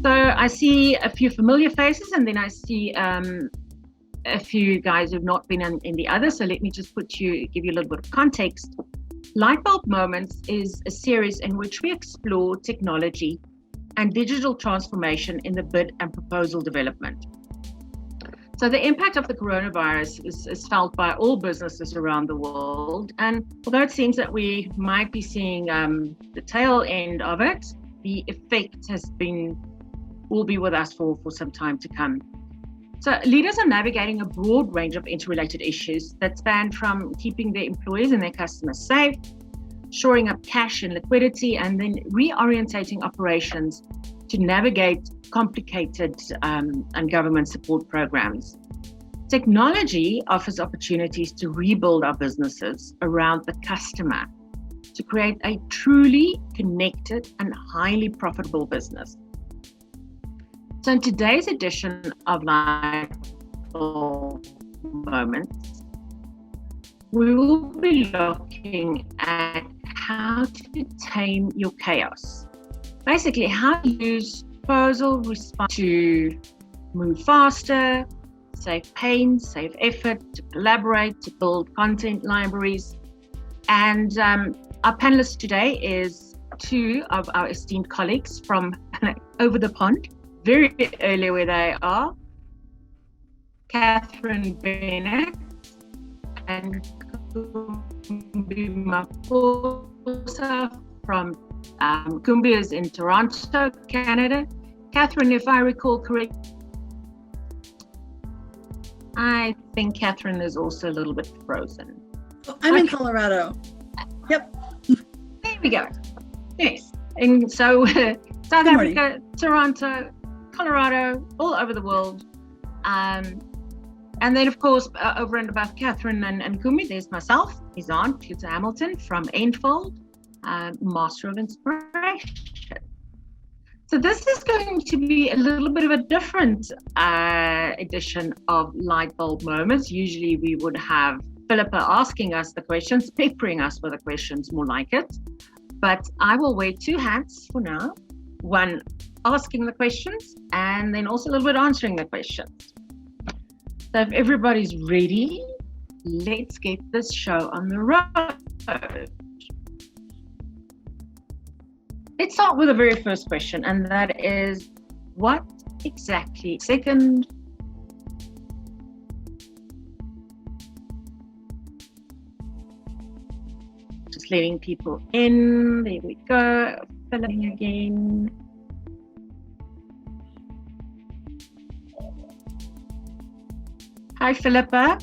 So I see a few familiar faces, and then I see a few guys who've not been in the other. So let me just give you a little bit of context. Lightbulb Moments is a series in which we explore technology and digital transformation in the bid and proposal development. So the impact of the coronavirus is felt by all businesses around the world. And although it seems that we might be seeing the tail end of it, the effect will be with us for some time to come. So leaders are navigating a broad range of interrelated issues that span from keeping their employees and their customers safe, shoring up cash and liquidity, and then reorientating operations to navigate complicated and government support programs. Technology offers opportunities to rebuild our businesses around the customer to create a truly connected and highly profitable business. So in today's edition of Lightbulb Moments, we will be looking at how to tame your chaos. Basically, how to use proposal response to move faster, save pain, save effort, to collaborate, to build content libraries. And our panelists today is two of our esteemed colleagues from over the pond, very early where they are, Catherine Bennett and Kumbi Maposa from Kumbi is in Toronto, Canada. Catherine, if I recall correctly, I think Catherine is also a little bit frozen. Oh, I'm in Colorado. Yep. There we go. Yes. And so South Africa, Toronto, Colorado, all over the world. And then, of course, over and above Catherine and Kumi, there's myself, his aunt, Peter Hamilton from Enfold, Master of Inspiration. So this is going to be a little bit of a different edition of Lightbulb Moments. Usually we would have Philippa asking us the questions, peppering us with the questions, more like it. But I will wear two hats for now. One asking the questions, and then also a little bit answering the questions. So if everybody's ready, let's get this show on the road. Let's start with the very first question, and that is, what exactly, second, just letting people in, there we go, filling again. Hi, Philippa.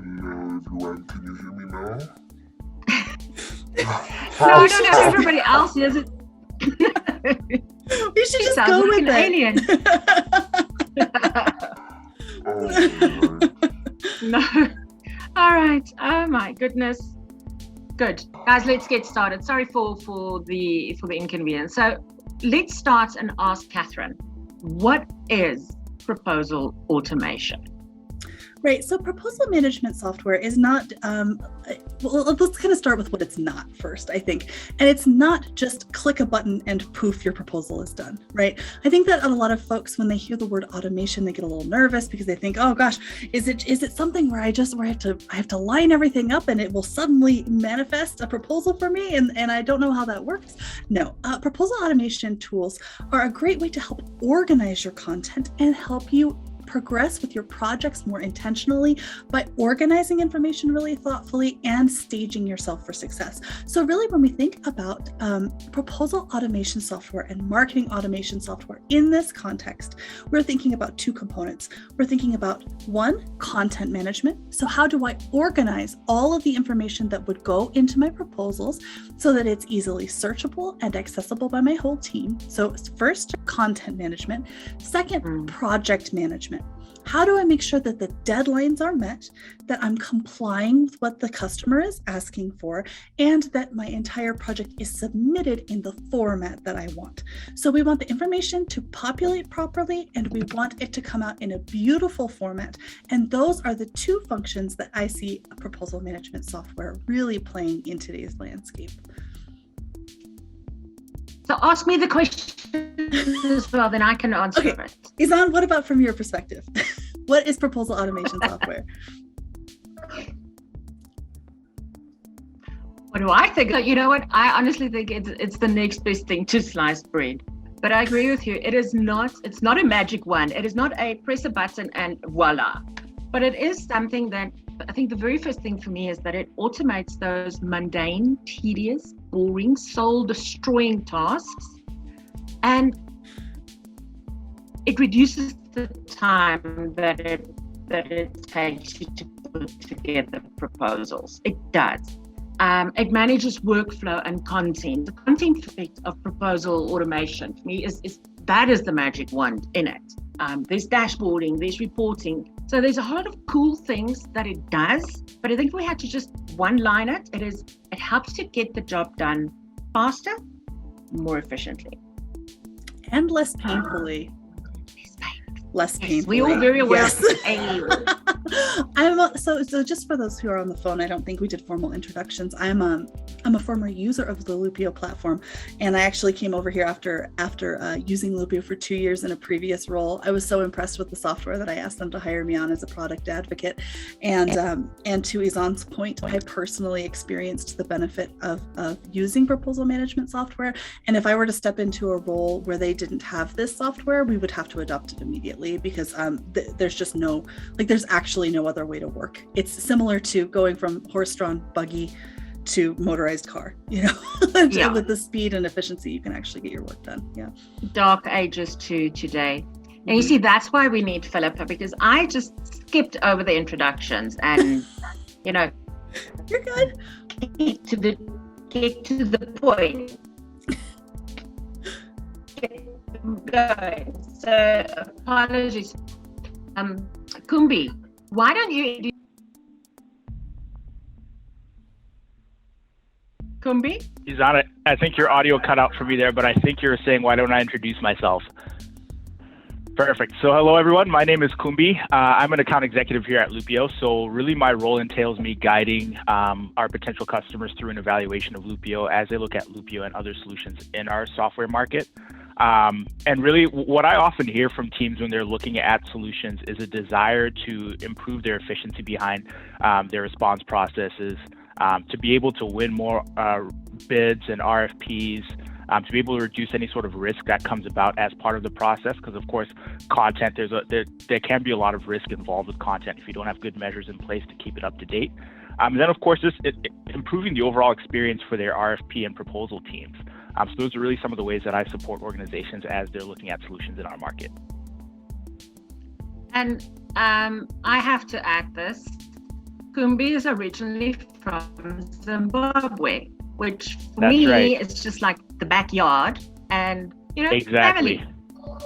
Hello, everyone. Can you hear me now? No, I don't know if everybody else hears it. We should just go like with an it. alien. No. All right. Oh my goodness. Good. Guys, let's get started. Sorry for the inconvenience. So let's start and ask Catherine, what is proposal automation? Right, so proposal management software is not, well, let's kind of start with what it's not first, I think. And it's not just click a button and poof, your proposal is done, right? I think that a lot of folks, when they hear the word automation, they get a little nervous because they think, oh gosh, is it something where I have to line everything up and it will suddenly manifest a proposal for me and I don't know how that works? No, proposal automation tools are a great way to help organize your content and help you progress with your projects more intentionally by organizing information really thoughtfully and staging yourself for success. So really, when we think about proposal automation software and marketing automation software in this context, we're thinking about two components. We're thinking about one, content management. So how do I organize all of the information that would go into my proposals so that it's easily searchable and accessible by my whole team? So first, content management. Second, project management. How do I make sure that the deadlines are met, that I'm complying with what the customer is asking for, and that my entire project is submitted in the format that I want? So we want the information to populate properly, and we want it to come out in a beautiful format. And those are the two functions that I see a proposal management software really playing in today's landscape. So ask me the question as well, then I can answer Okay. it. Izan, what about from your perspective? What is proposal automation software? What do I think? You know what? I honestly think it's the next best thing to sliced bread. But I agree with you. It's not a magic wand. It is not a press a button and voila. But it is something that I think the very first thing for me is that it automates those mundane, tedious, boring, soul-destroying tasks. And it reduces the time that it takes you to put together proposals. It does. It manages workflow and content. The content aspect of proposal automation for me is that is the magic wand in it. There's dashboarding, there's reporting. So there's a whole lot of cool things that it does. But I think if we had to just one-line it, it helps you get the job done faster, more efficiently. And less painfully. Less painfully. We're all very aware Yes. of pain. So just for those who are on the phone, I don't think we did formal introductions. I'm a former user of the Loopio platform, and I actually came over here after using Loopio for 2 years in a previous role. I was so impressed with the software that I asked them to hire me on as a product advocate. And to Izan's point, I personally experienced the benefit of using proposal management software. And if I were to step into a role where they didn't have this software, we would have to adopt it immediately because there's just there's actually no other way to work. It's similar to going from horse-drawn buggy to motorized car, Yeah. with the speed and efficiency you can actually get your work done. Yeah. Dark ages to today. And you see, that's why we need Philippa, because I just skipped over the introductions and, You're good. get to the point. Going. So apologies. Kumbi, why don't you Kumbi? Izan, I think your audio cut out for me there, but I think you were saying, why don't I introduce myself? Perfect. So hello, everyone. My name is Kumbi. I'm an account executive here at Loopio. So really my role entails me guiding our potential customers through an evaluation of Loopio as they look at Loopio and other solutions in our software market. And really what I often hear from teams when they're looking at solutions is a desire to improve their efficiency behind their response processes, to be able to win more bids and RFPs, to be able to reduce any sort of risk that comes about as part of the process. Because of course, content, there can be a lot of risk involved with content if you don't have good measures in place to keep it up to date. And then of course, just improving the overall experience for their RFP and proposal teams. So those are really some of the ways that I support organizations as they're looking at solutions in our market. And I have to add this. Kumbi is originally from Zimbabwe, which for That's me right. is just like the backyard and, Exactly. family.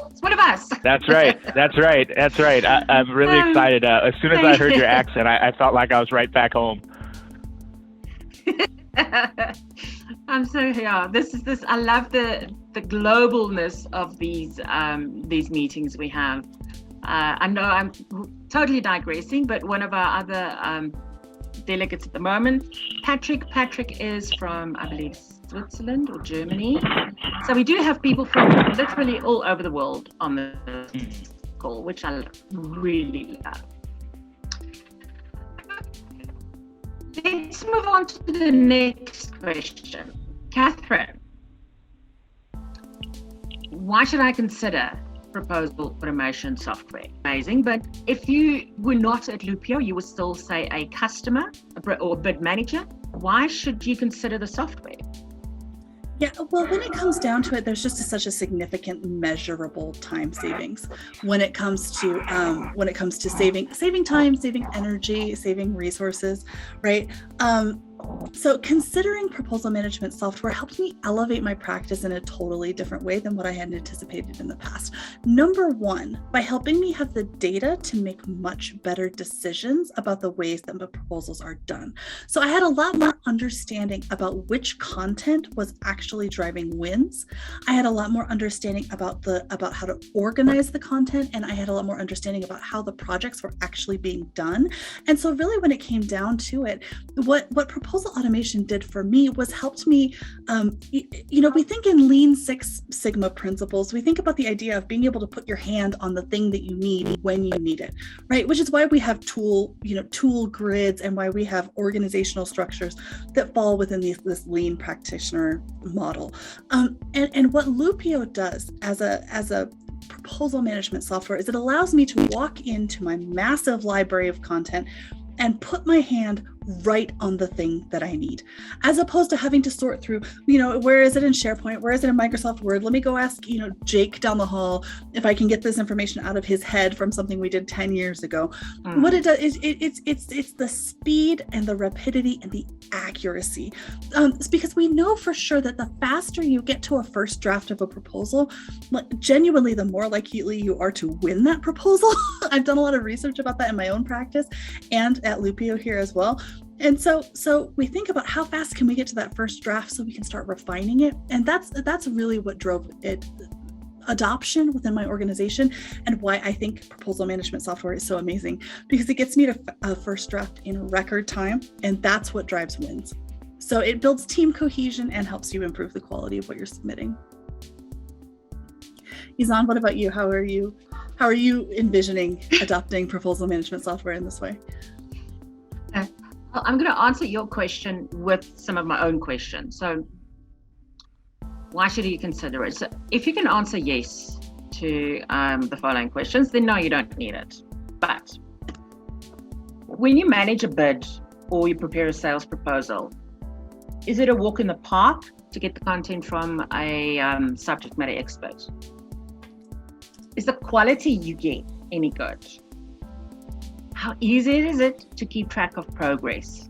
It's one of us. That's right. That's right. That's right. I'm really excited. As soon as I heard your accent, I felt like I was right back home. I'm so this I love the globalness of these meetings we have. I know I'm totally digressing, but one of our other delegates at the moment, Patrick is from, I believe, Switzerland or Germany. So we do have people from literally all over the world on the call, which I really love. Let's move on to the next question. Catherine, why should I consider proposal automation software? Amazing, but if you were not at Loopio, you would still say a customer or a bid manager. Why should you consider the software? Yeah, well, when it comes down to it, there's just such a significant measurable time savings when it comes to saving time, saving energy, saving resources, right? So considering proposal management software helped me elevate my practice in a totally different way than what I had anticipated in the past. Number one, by helping me have the data to make much better decisions about the ways that my proposals are done. So I had a lot more understanding about which content was actually driving wins. I had a lot more understanding about how to organize the content, and I had a lot more understanding about how the projects were actually being done. And so really when it came down to it, what proposal automation did for me was helped me, we think in Lean Six Sigma principles, we think about the idea of being able to put your hand on the thing that you need when you need it, right? Which is why we have tool grids and why we have organizational structures that fall within this Lean practitioner model. And what Loopio does as a proposal management software is it allows me to walk into my massive library of content and put my hand right on the thing that I need, as opposed to having to sort through, where is it in SharePoint? Where is it in Microsoft Word? Let me go ask, Jake down the hall if I can get this information out of his head from something we did 10 years ago. What it does is it's the speed and the rapidity and the accuracy. It's because we know for sure that the faster you get to a first draft of a proposal, genuinely, the more likely you are to win that proposal. I've done a lot of research about that in my own practice and at Loopio here as well. And so we think about how fast can we get to that first draft so we can start refining it. And that's really what drove it adoption within my organization and why I think proposal management software is so amazing, because it gets me to a first draft in record time. And that's what drives wins. So it builds team cohesion and helps you improve the quality of what you're submitting. Izan, what about you? How are you envisioning adopting proposal management software in this way? I'm going to answer your question with some of my own questions. So why should you consider it? So if you can answer yes to the following questions, then no, you don't need it. But when you manage a bid or you prepare a sales proposal, is it a walk in the park to get the content from a subject matter expert? Is the quality you get any good? How easy is it to keep track of progress?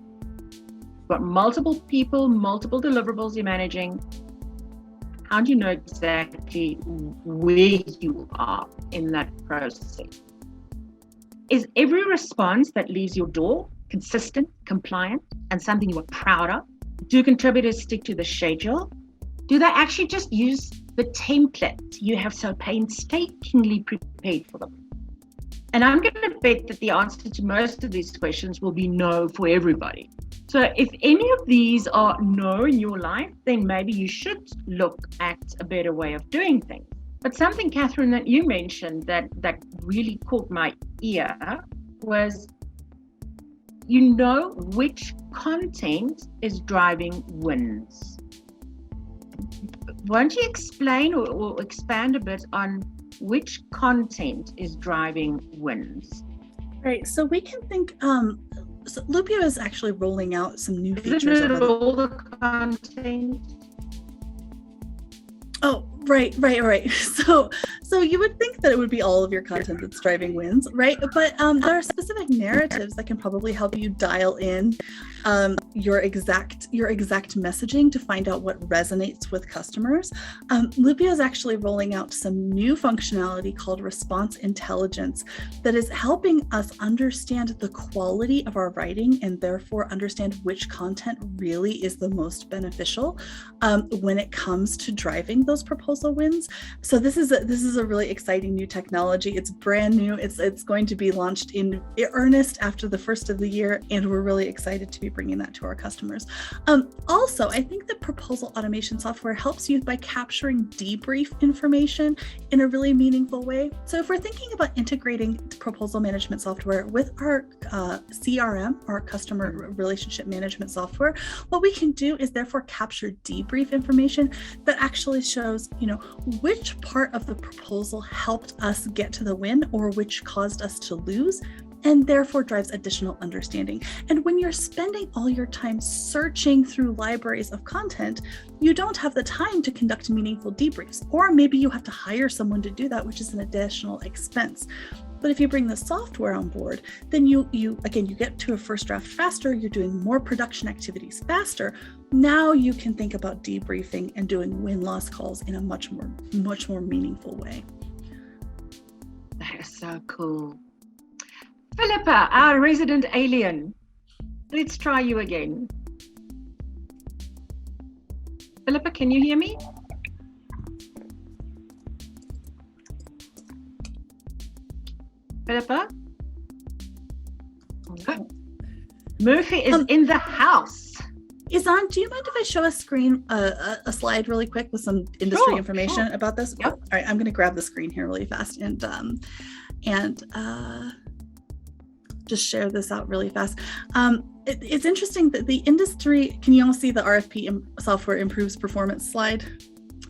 You've got multiple people, multiple deliverables you're managing. How do you know exactly where you are in that process? Is every response that leaves your door consistent, compliant, and something you are proud of? Do contributors stick to the schedule? Do they actually just use the template you have so painstakingly prepared for them? And I'm going to bet that the answer to most of these questions will be no for everybody. So if any of these are no in your life, then maybe you should look at a better way of doing things. But something, Catherine, that you mentioned that really caught my ear was, which content is driving wins. Won't you explain or expand a bit on which content is driving wins? Right. So we can think, so Loopio is actually rolling out some new features. Isn't it all the content? Oh, right. So you would think that it would be all of your content that's driving wins, right? But there are specific narratives that can probably help you dial in your exact messaging to find out what resonates with customers. Loopio is actually rolling out some new functionality called response intelligence that is helping us understand the quality of our writing and therefore understand which content really is the most beneficial when it comes to driving those proposal wins. So this is a really exciting new technology. It's brand new. It's going to be launched in earnest after the first of the year, and we're really excited to be bringing that to our customers. Also, I think that proposal automation software helps you by capturing debrief information in a really meaningful way. So if we're thinking about integrating proposal management software with our CRM, our customer relationship management software, what we can do is therefore capture debrief information that actually shows, which part of the proposal helped us get to the win or which caused us to lose, and therefore drives additional understanding. And when you're spending all your time searching through libraries of content, you don't have the time to conduct meaningful debriefs, or maybe you have to hire someone to do that, which is an additional expense. But if you bring the software on board, then you get to a first draft faster, you're doing more production activities faster. Now you can think about debriefing and doing win-loss calls in a much more meaningful way. That is so cool. Philippa, our resident alien, let's try you again. Philippa, can you hear me? Philippa? Murphy is in the house. Izan, do you mind if I show a screen, a slide really quick with some industry information about this? Yep. All right, I'm going to grab the screen here really fast and just share this out really fast. It's interesting that the industry, can you all see the RFP software improves performance slide?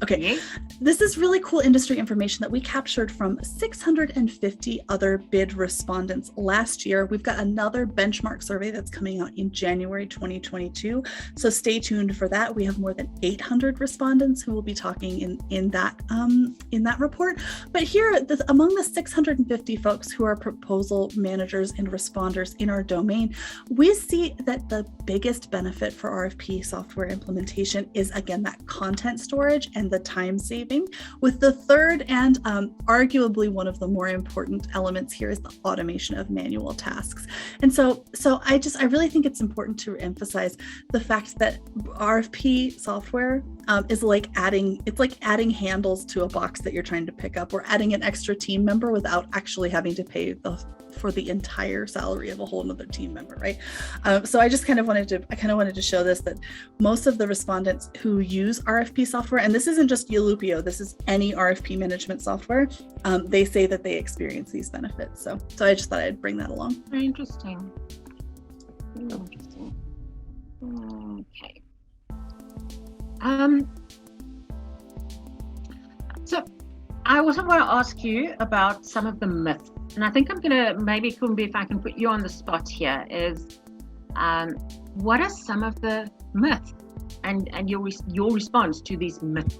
Okay, this is really cool industry information that we captured from 650 other bid respondents last year. We've got another benchmark survey that's coming out in January 2022. So stay tuned for that. We have more than 800 respondents who will be talking in that report. But here, among the 650 folks who are proposal managers and responders in our domain, we see that the biggest benefit for RFP software implementation is, again, that content storage and the time saving, with the third and arguably one of the more important elements here is the automation of manual tasks. And so I really think it's important to emphasize the fact that RFP software is like adding handles to a box that you're trying to pick up, or adding an extra team member without actually having to pay for the entire salary of a whole nother team member, right? So I just kind of wanted to show this, that most of the respondents who use RFP software, and this isn't just Loopio, this is any RFP management software, they say that they experience these benefits. So I just thought I'd bring that along. Very interesting. Very interesting. Okay. So I also want to ask you about some of the myths. And I think I'm going to, maybe Kumbi, if I can put you on the spot here, is what are some of the myths and your response to these myths?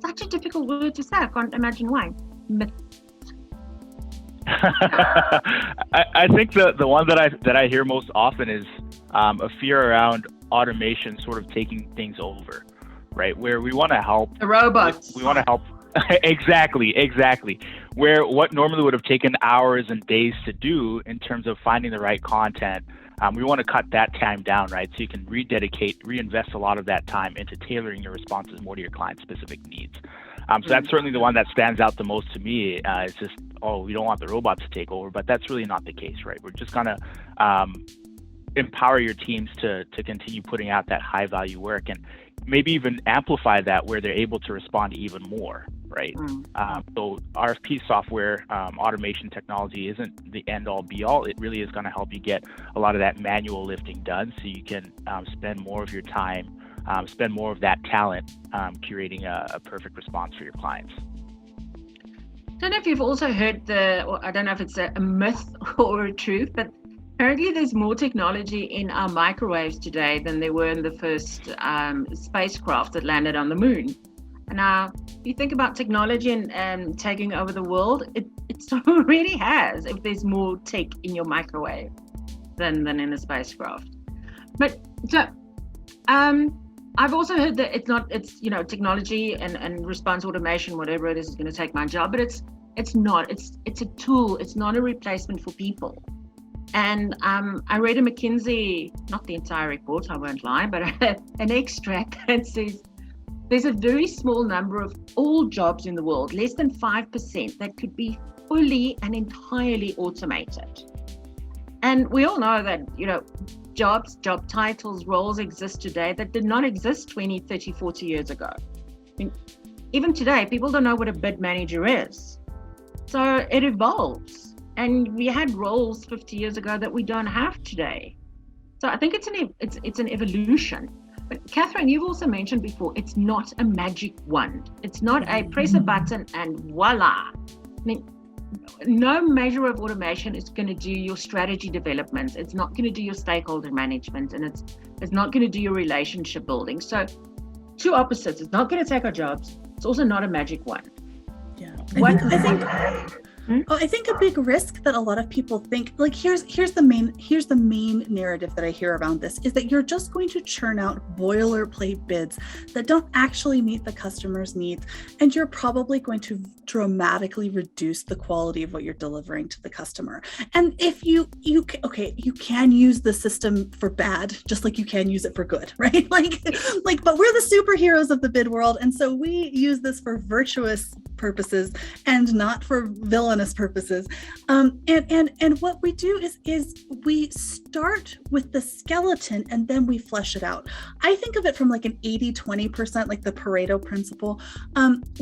Such a difficult word to say. I can't imagine why. Myth. I think the one that I hear most often is a fear around automation sort of taking things over, right? Where we want to help the robots. We want to help. Exactly. Where what normally would have taken hours and days to do in terms of finding the right content, we want to cut that time down, right? So you can reinvest a lot of that time into tailoring your responses more to your client's specific needs. So that's certainly the one that stands out the most to me. It's just, we don't want the robots to take over, but that's really not the case, right? We're just gonna empower your teams to continue putting out that high value work, and maybe even amplify that where they're able to respond even more, right? So RFP software automation technology isn't the end all be all. It really is going to help you get a lot of that manual lifting done, so you can spend more of your time, spend more of that talent curating a perfect response for your clients. I don't know if you've also heard I don't know if it's a myth or a truth, but apparently there's more technology in our microwaves today than there were in the first spacecraft that landed on the moon. And now, if you think about technology and taking over the world, it already has, if there's more tech in your microwave than in a spacecraft. But so, I've also heard that it's technology and response automation, whatever it is going to take my job, but it's not. It's a tool. It's not a replacement for people. And I read a McKinsey, not the entire report, I won't lie, but an extract that says there's a very small number of all jobs in the world, less than 5%, that could be fully and entirely automated. And we all know that, job titles, roles exist today that did not exist 20, 30, 40 years ago. I mean, even today, people don't know what a bid manager is. So it evolves. And we had roles 50 years ago that we don't have today. So I think it's an evolution. But Catherine, you've also mentioned before, it's not a magic wand. It's not a press a button and voila. I mean, no measure of automation is going to do your strategy development. It's not going to do your stakeholder management, and it's not going to do your relationship building. So two opposites. It's not going to take our jobs. It's also not a magic wand. Yeah. I think a big risk that a lot of people think, like here's the main narrative that I hear around this, is that you're just going to churn out boilerplate bids that don't actually meet the customer's needs, and you're probably going to dramatically reduce the quality of what you're delivering to the customer. And if you can use the system for bad, just like you can use it for good, right? But we're the superheroes of the bid world, and so we use this for virtuous purposes and not for villainous honest purposes. And what we do is we start with the skeleton and then we flesh it out. I think of it from like an 80-20%, like the Pareto principle.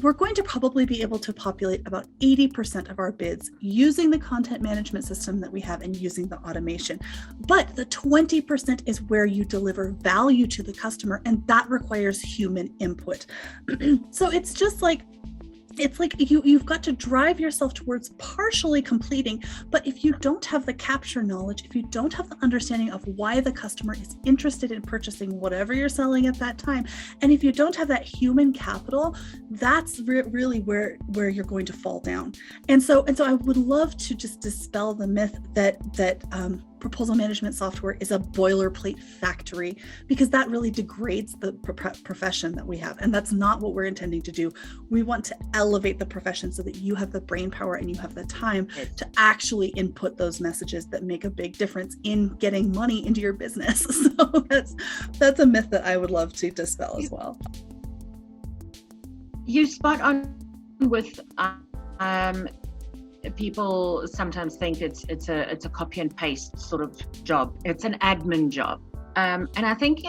We're going to probably be able to populate about 80% of our bids using the content management system that we have and using the automation. But the 20% is where you deliver value to the customer, and that requires human input. So it's like you've got to drive yourself towards partially completing, but if you don't have the capture knowledge, if you don't have the understanding of why the customer is interested in purchasing whatever you're selling at that time, and if you don't have that human capital, that's really where you're going to fall down. And so I would love to just dispel the myth that proposal management software is a boilerplate factory, because that really degrades the profession that we have. And that's not what we're intending to do. We want to elevate the profession so that you have the brain power and you have the time to actually input those messages that make a big difference in getting money into your business. So that's a myth that I would love to dispel as well. You spot on with people sometimes think it's a copy and paste sort of job. It's an admin job, and I think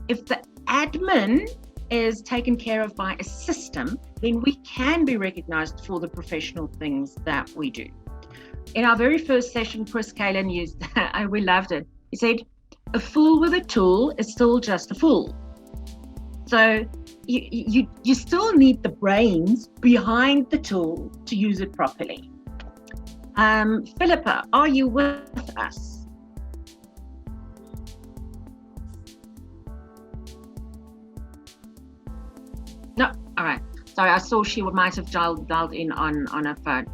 if the admin is taken care of by a system, then we can be recognized for the professional things that we do. In our very first session, Chris Kalen used, we loved it. He said, "A fool with a tool is still just a fool." So you still need the brains behind the tool to use it properly. Philippa, are you with us? No, all right. Sorry, I saw she might have dialed in on her phone.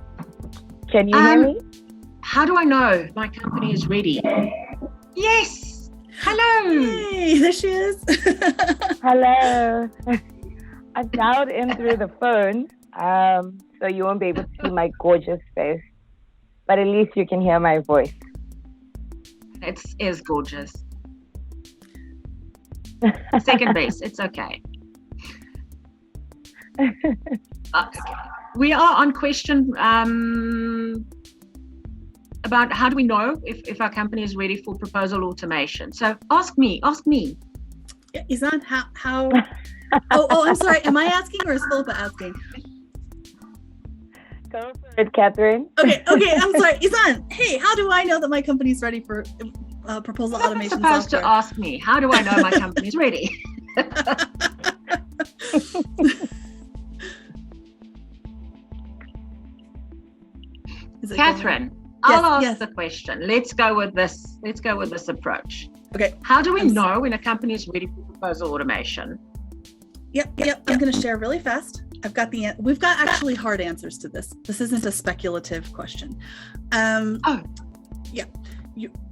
Can you hear me? How do I know my company is ready? Yes. Hello. Hey, there she is. Hello. I dialed in through the phone, so you won't be able to see my gorgeous face. But at least you can hear my voice. It is gorgeous. Second base, it's okay. We are on question about how do we know if our company is ready for proposal automation. So ask me. Yeah, Izan, how? Oh, I'm sorry. Am I asking or is Philippa asking? Go for it, Catherine. Okay, I'm sorry. Izan, hey, how do I know that my company's ready for proposal automation software? You're supposed software? to ask me, how do I know my company's ready? Catherine, I'll ask the question. Let's go with this approach. Okay. How do we know when a company is ready for proposal automation? Yep. I'm going to share really fast. We've got actually hard answers to this. This isn't a speculative question. Yeah.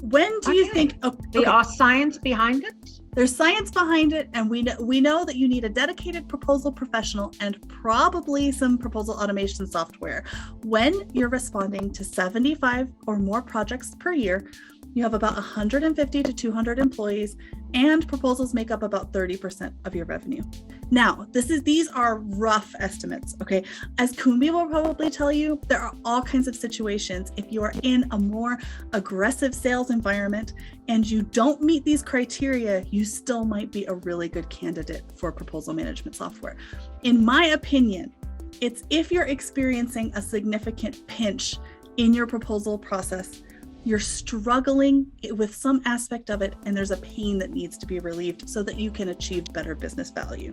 When do you think? There are science behind it. There's science behind it, and we know that you need a dedicated proposal professional and probably some proposal automation software. When you're responding to 75 or more projects per year, you have about 150 to 200 employees, and proposals make up about 30% of your revenue. Now, these are rough estimates, okay? As Kumbi will probably tell you, there are all kinds of situations. If you are in a more aggressive sales environment and you don't meet these criteria, you still might be a really good candidate for proposal management software. In my opinion, it's if you're experiencing a significant pinch in your proposal process, you're struggling with some aspect of it, and there's a pain that needs to be relieved so that you can achieve better business value.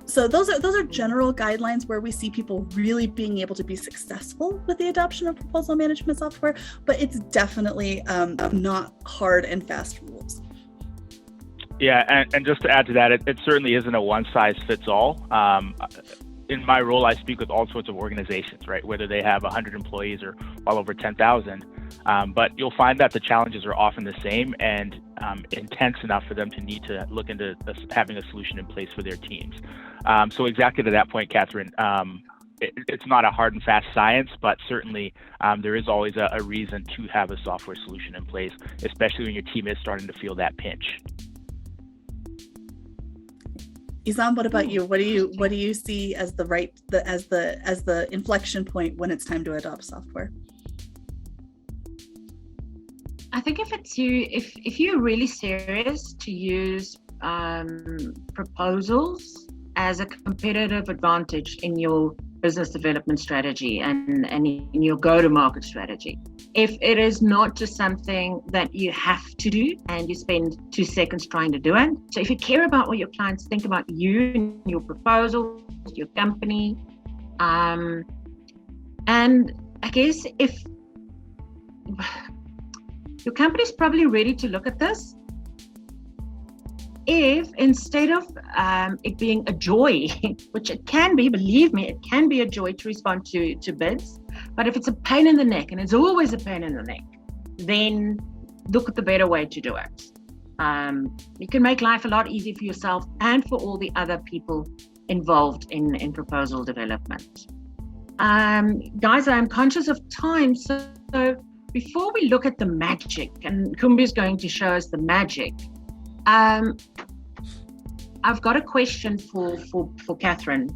So those are general guidelines where we see people really being able to be successful with the adoption of proposal management software, but it's definitely not hard and fast rules. Yeah, and just to add to that, it certainly isn't a one-size-fits-all. In my role, I speak with all sorts of organizations, right? Whether they have 100 employees or well over 10,000. But you'll find that the challenges are often the same and intense enough for them to need to look into having a solution in place for their teams. So exactly to that point, Catherine, it's not a hard and fast science, but certainly there is always a reason to have a software solution in place, especially when your team is starting to feel that pinch. Izan, what about you? What do you see as the inflection point when it's time to adopt software? I think if you're really serious to use proposals as a competitive advantage in your business development strategy and in your go-to-market strategy, if it is not just something that you have to do and you spend 2 seconds trying to do it. So if you care about what your clients think about you and your proposals, your company, and I guess if your company's probably ready to look at this, if instead of it being a joy, which it can be, believe me, it can be a joy to respond to bids, but if it's a pain in the neck, and it's always a pain in the neck, then look at the better way to do it. You can make life a lot easier for yourself and for all the other people involved in proposal development. Guys, I'm conscious of time, so before we look at the magic, and Kumbi is going to show us the magic, I've got a question for Catherine,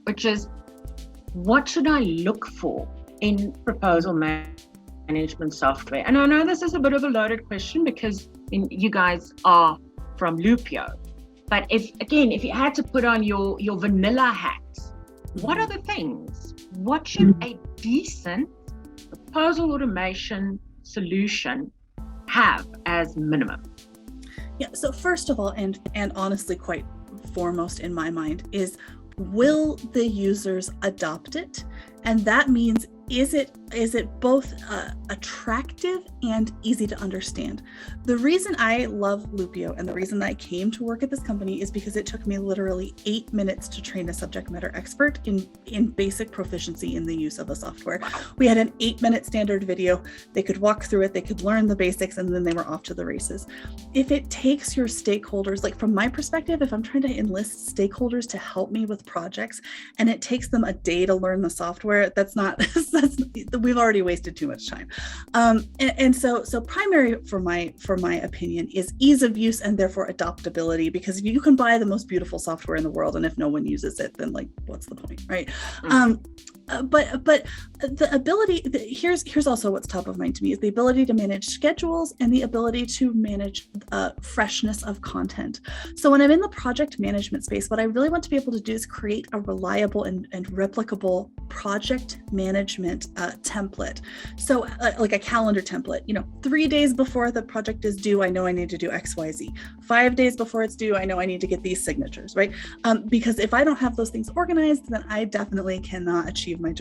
which is, what should I look for in proposal management software? And I know this is a bit of a loaded question because you guys are from Loopio, but if you had to put on your vanilla hat, what are the things? What should a decent proposal automation solution have as minimum? Yeah, so first of all, and honestly quite foremost in my mind, is will the users adopt it? And that means, is it both attractive and easy to understand? The reason I love Loopio and the reason that I came to work at this company is because it took me literally 8 minutes to train a subject matter expert in basic proficiency in the use of the software. We had an 8-minute standard video. They could walk through it, they could learn the basics, and then they were off to the races. If it takes your stakeholders, like from my perspective, if I'm trying to enlist stakeholders to help me with projects and it takes them a day to learn the software, we've already wasted too much time. So primary for my opinion is ease of use and therefore adoptability, because you can buy the most beautiful software in the world, and if no one uses it, then like, what's the point, right? But the ability, here's also what's top of mind to me, is the ability to manage schedules and the ability to manage freshness of content. So when I'm in the project management space, what I really want to be able to do is create a reliable and replicable project management template. So like a calendar template, 3 days before the project is due, I know I need to do X, Y, Z. 5 days before it's due, I know I need to get these signatures, right? Because if I don't have those things organized, then I definitely cannot achieve my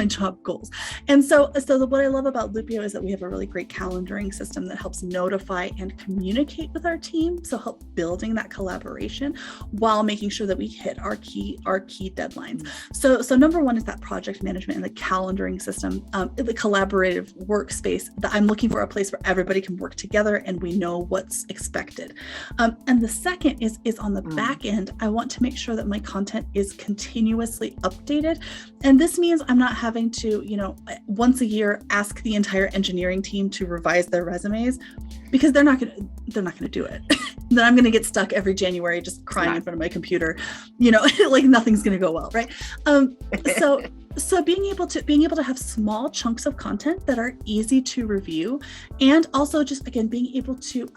job goals. And so what I love about Loopio is that we have a really great calendaring system that helps notify and communicate with our team. So help building that collaboration while making sure that we hit our key deadlines. So number one is that project management and the calendaring system, the collaborative workspace, that I'm looking for a place where everybody can work together and we know what's expected. And the second is on the back end, I want to make sure that my content is continuously updated. And this means I'm not having to, once a year ask the entire engineering team to revise their resumes, because they're not going to do it. Then I'm going to get stuck every January just crying in front of my computer, like nothing's going to go well, right? So being able to have small chunks of content that are easy to review, and also just again being able to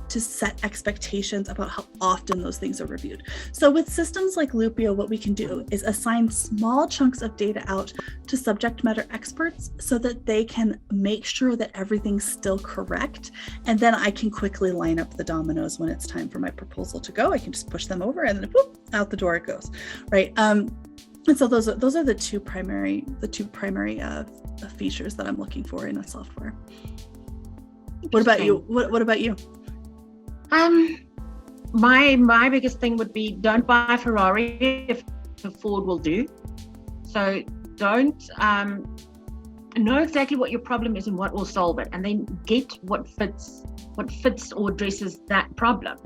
set expectations about how often those things are reviewed. So with systems like Loopio, what we can do is assign small chunks of data out to subject matter experts so that they can make sure that everything's still correct, and then I can quickly line up the dominoes when it's time for my proposal to go. I can just push them over and then whoop, out the door it goes, right? And so those are the two primary features that I'm looking for in a software. What about you? What about you? My biggest thing would be, don't buy a Ferrari if the Ford will do. So don't know exactly what your problem is and what will solve it, and then get what fits or addresses that problem.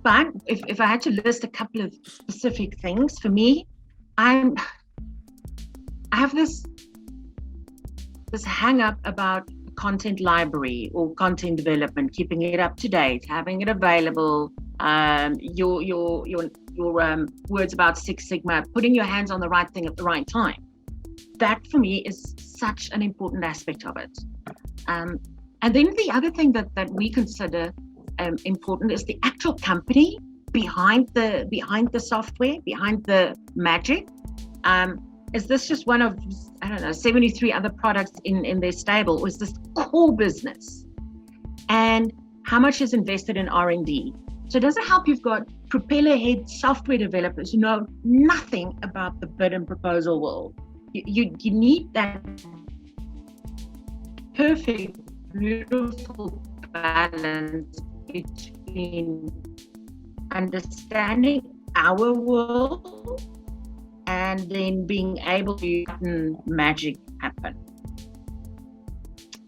But if I had to list a couple of specific things, for me, I have this hang up about content library or content development, keeping it up to date, having it available, your words about Six Sigma, putting your hands on the right thing at the right time. That for me is such an important aspect of it. And then the other thing that we consider important is the actual company behind the software, behind the magic. Is this just one of, 73 other products in their stable, or is this core business? And how much is invested in R&D? So does it help you've got propeller head software developers who know nothing about the bid and proposal world? You need that perfect, beautiful balance between understanding our world and then being able to make magic happen.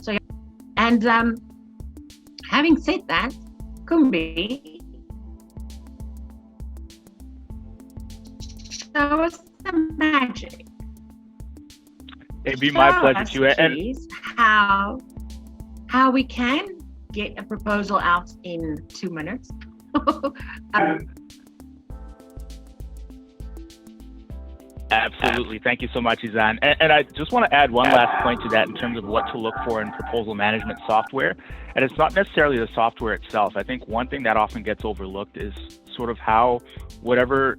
So, and having said that, Kumbi, show us the magic. It'd be my pleasure to. And how we can get a proposal out in 2 minutes. Absolutely. Thank you so much, Izan. And I just want to add one last point to that in terms of what to look for in proposal management software. And it's not necessarily the software itself. I think one thing that often gets overlooked is sort of how whatever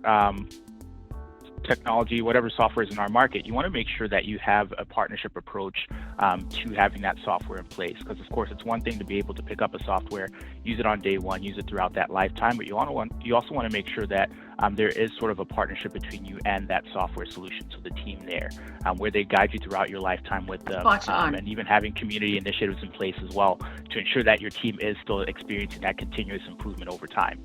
technology, whatever software is in our market, you want to make sure that you have a partnership approach to having that software in place. Because of course, it's one thing to be able to pick up a software, use it on day one, use it throughout that lifetime, but you also want to make sure that there is sort of a partnership between you and that software solution, so the team there, where they guide you throughout your lifetime with them, and even having community initiatives in place as well to ensure that your team is still experiencing that continuous improvement over time.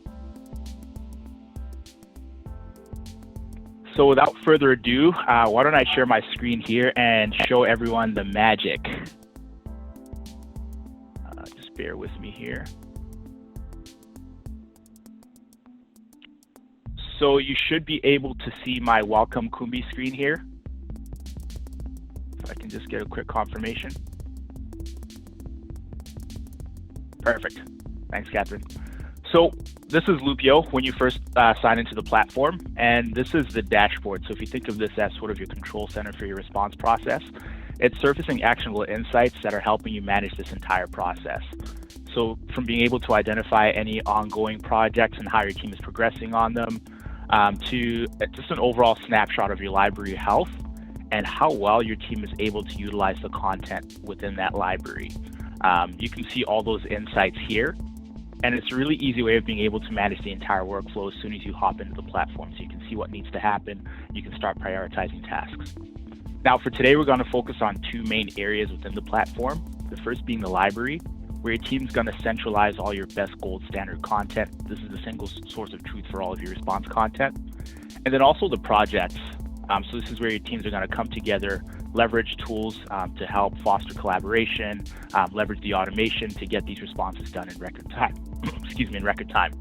So without further ado, why don't I share my screen here and show everyone the magic. Just bear with me here. So you should be able to see my welcome Kumbi screen here. If I can just get a quick confirmation. Perfect. Thanks, Catherine. So this is Loopio when you first sign into the platform, and this is the dashboard. So if you think of this as sort of your control center for your response process, it's surfacing actionable insights that are helping you manage this entire process. So from being able to identify any ongoing projects and how your team is progressing on them, to just an overall snapshot of your library health and how well your team is able to utilize the content within that library. You can see all those insights here. And it's a really easy way of being able to manage the entire workflow as soon as you hop into the platform. So you can see what needs to happen. You can start prioritizing tasks. Now for today, we're going to focus on two main areas within the platform. The first being the library, where your team's going to centralize all your best gold standard content. This is the single source of truth for all of your response content. And then also the projects. So this is where your teams are going to come together, leverage tools to help foster collaboration, leverage the automation to get these responses done in record time. In record time.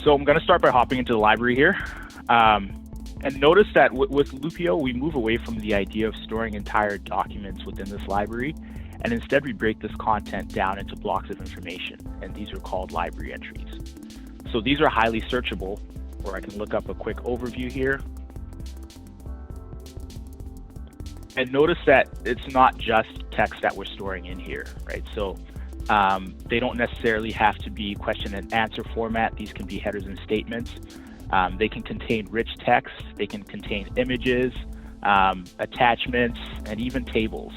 So I'm going to start by hopping into the library here. And notice that with Loopio, we move away from the idea of storing entire documents within this library, and instead we break this content down into blocks of information, and these are called library entries. So these are highly searchable, or I can look up a quick overview here. And notice that it's not just text that we're storing in here, right? So they don't necessarily have to be question and answer format. These can be headers and statements. They can contain rich text. They can contain images, attachments, and even tables.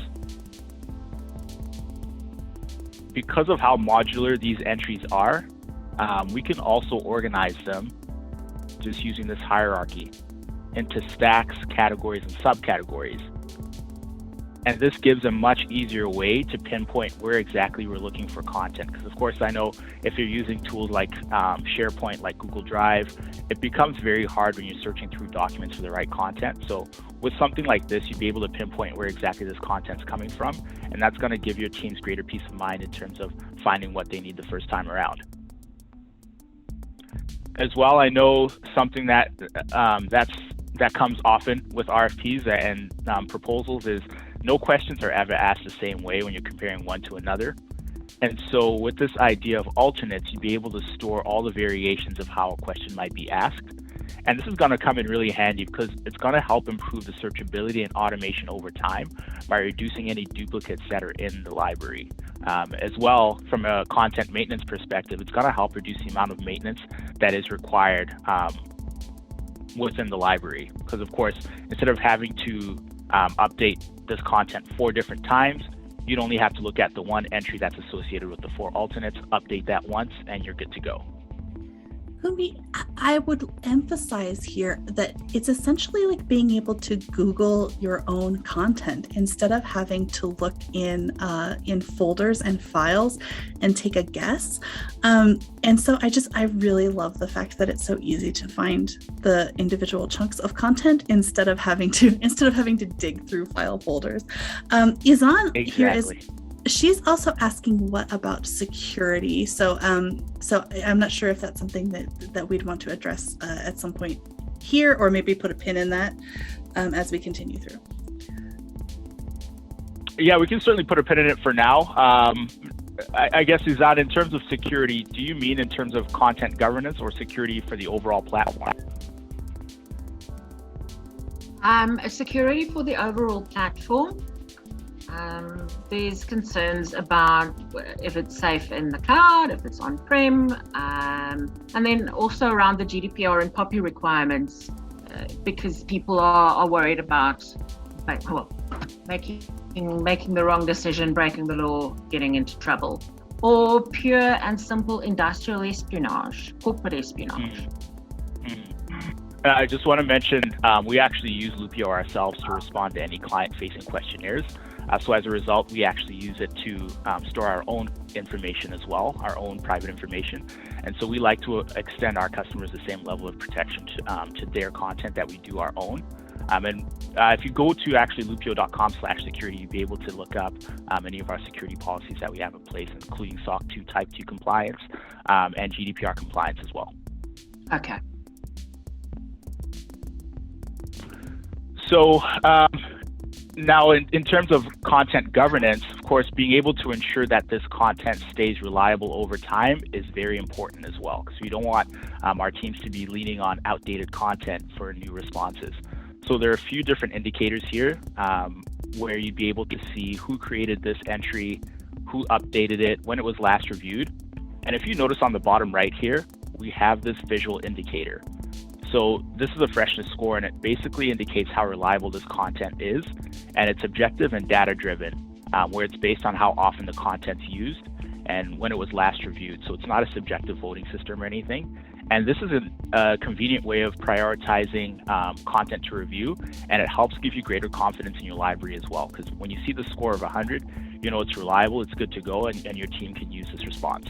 Because of how modular these entries are, we can also organize them just using this hierarchy into stacks, categories, and subcategories. And this gives a much easier way to pinpoint where exactly we're looking for content. Because of course, I know if you're using tools like SharePoint, like Google Drive, it becomes very hard when you're searching through documents for the right content. So with something like this, you'd be able to pinpoint where exactly this content's coming from. And that's going to give your teams greater peace of mind in terms of finding what they need the first time around. As well, I know something that that comes often with RFPs and proposals is no questions are ever asked the same way when you're comparing one to another. And so with this idea of alternates, you'd be able to store all the variations of how a question might be asked. And this is going to come in really handy because it's going to help improve the searchability and automation over time by reducing any duplicates that are in the library. As well, from a content maintenance perspective, it's going to help reduce the amount of maintenance that is required within the library. Because of course, instead of having to update this content 4 different times, you'd only have to look at the one entry that's associated with the 4 alternates, update that once, and you're good to go. Kumbi, I would emphasize here that it's essentially like being able to Google your own content instead of having to look in folders and files and take a guess. And so I really love the fact that it's so easy to find the individual chunks of content instead of having to dig through file folders. Izan here is. She's also asking, what about security? So I'm not sure if that's something that we'd want to address at some point here, or maybe put a pin in that as we continue through. Yeah, we can certainly put a pin in it for now. I guess, Izan, in terms of security, do you mean in terms of content governance or security for the overall platform? Security for the overall platform. There's concerns about if it's safe in the cloud, if it's on-prem, and then also around the GDPR and POPI requirements, because people are worried about making the wrong decision, breaking the law, getting into trouble, or pure and simple industrial espionage, corporate espionage. I just want to mention, we actually use Loopio ourselves to respond to any client-facing questionnaires. So as a result, we actually use it to store our own information as well, our own private information. And so we like to extend our customers the same level of protection to their content that we do our own. If you go to actually loopio.com/security, you'll be able to look up any of our security policies that we have in place, including SOC 2 Type 2 compliance and GDPR compliance as well. Okay. So now in terms of content governance, of course, being able to ensure that this content stays reliable over time is very important as well, because we don't want our teams to be leaning on outdated content for new responses. So there are a few different indicators here where you'd be able to see who created this entry, who updated it, when it was last reviewed. And if you notice on the bottom right here, we have this visual indicator. So this is a freshness score, and it basically indicates how reliable this content is, and it's objective and data-driven, where it's based on how often the content's used and when it was last reviewed. So it's not a subjective voting system or anything. And this is a convenient way of prioritizing content to review, and it helps give you greater confidence in your library as well, because when you see the score of 100, you know it's reliable, it's good to go, and your team can use this response.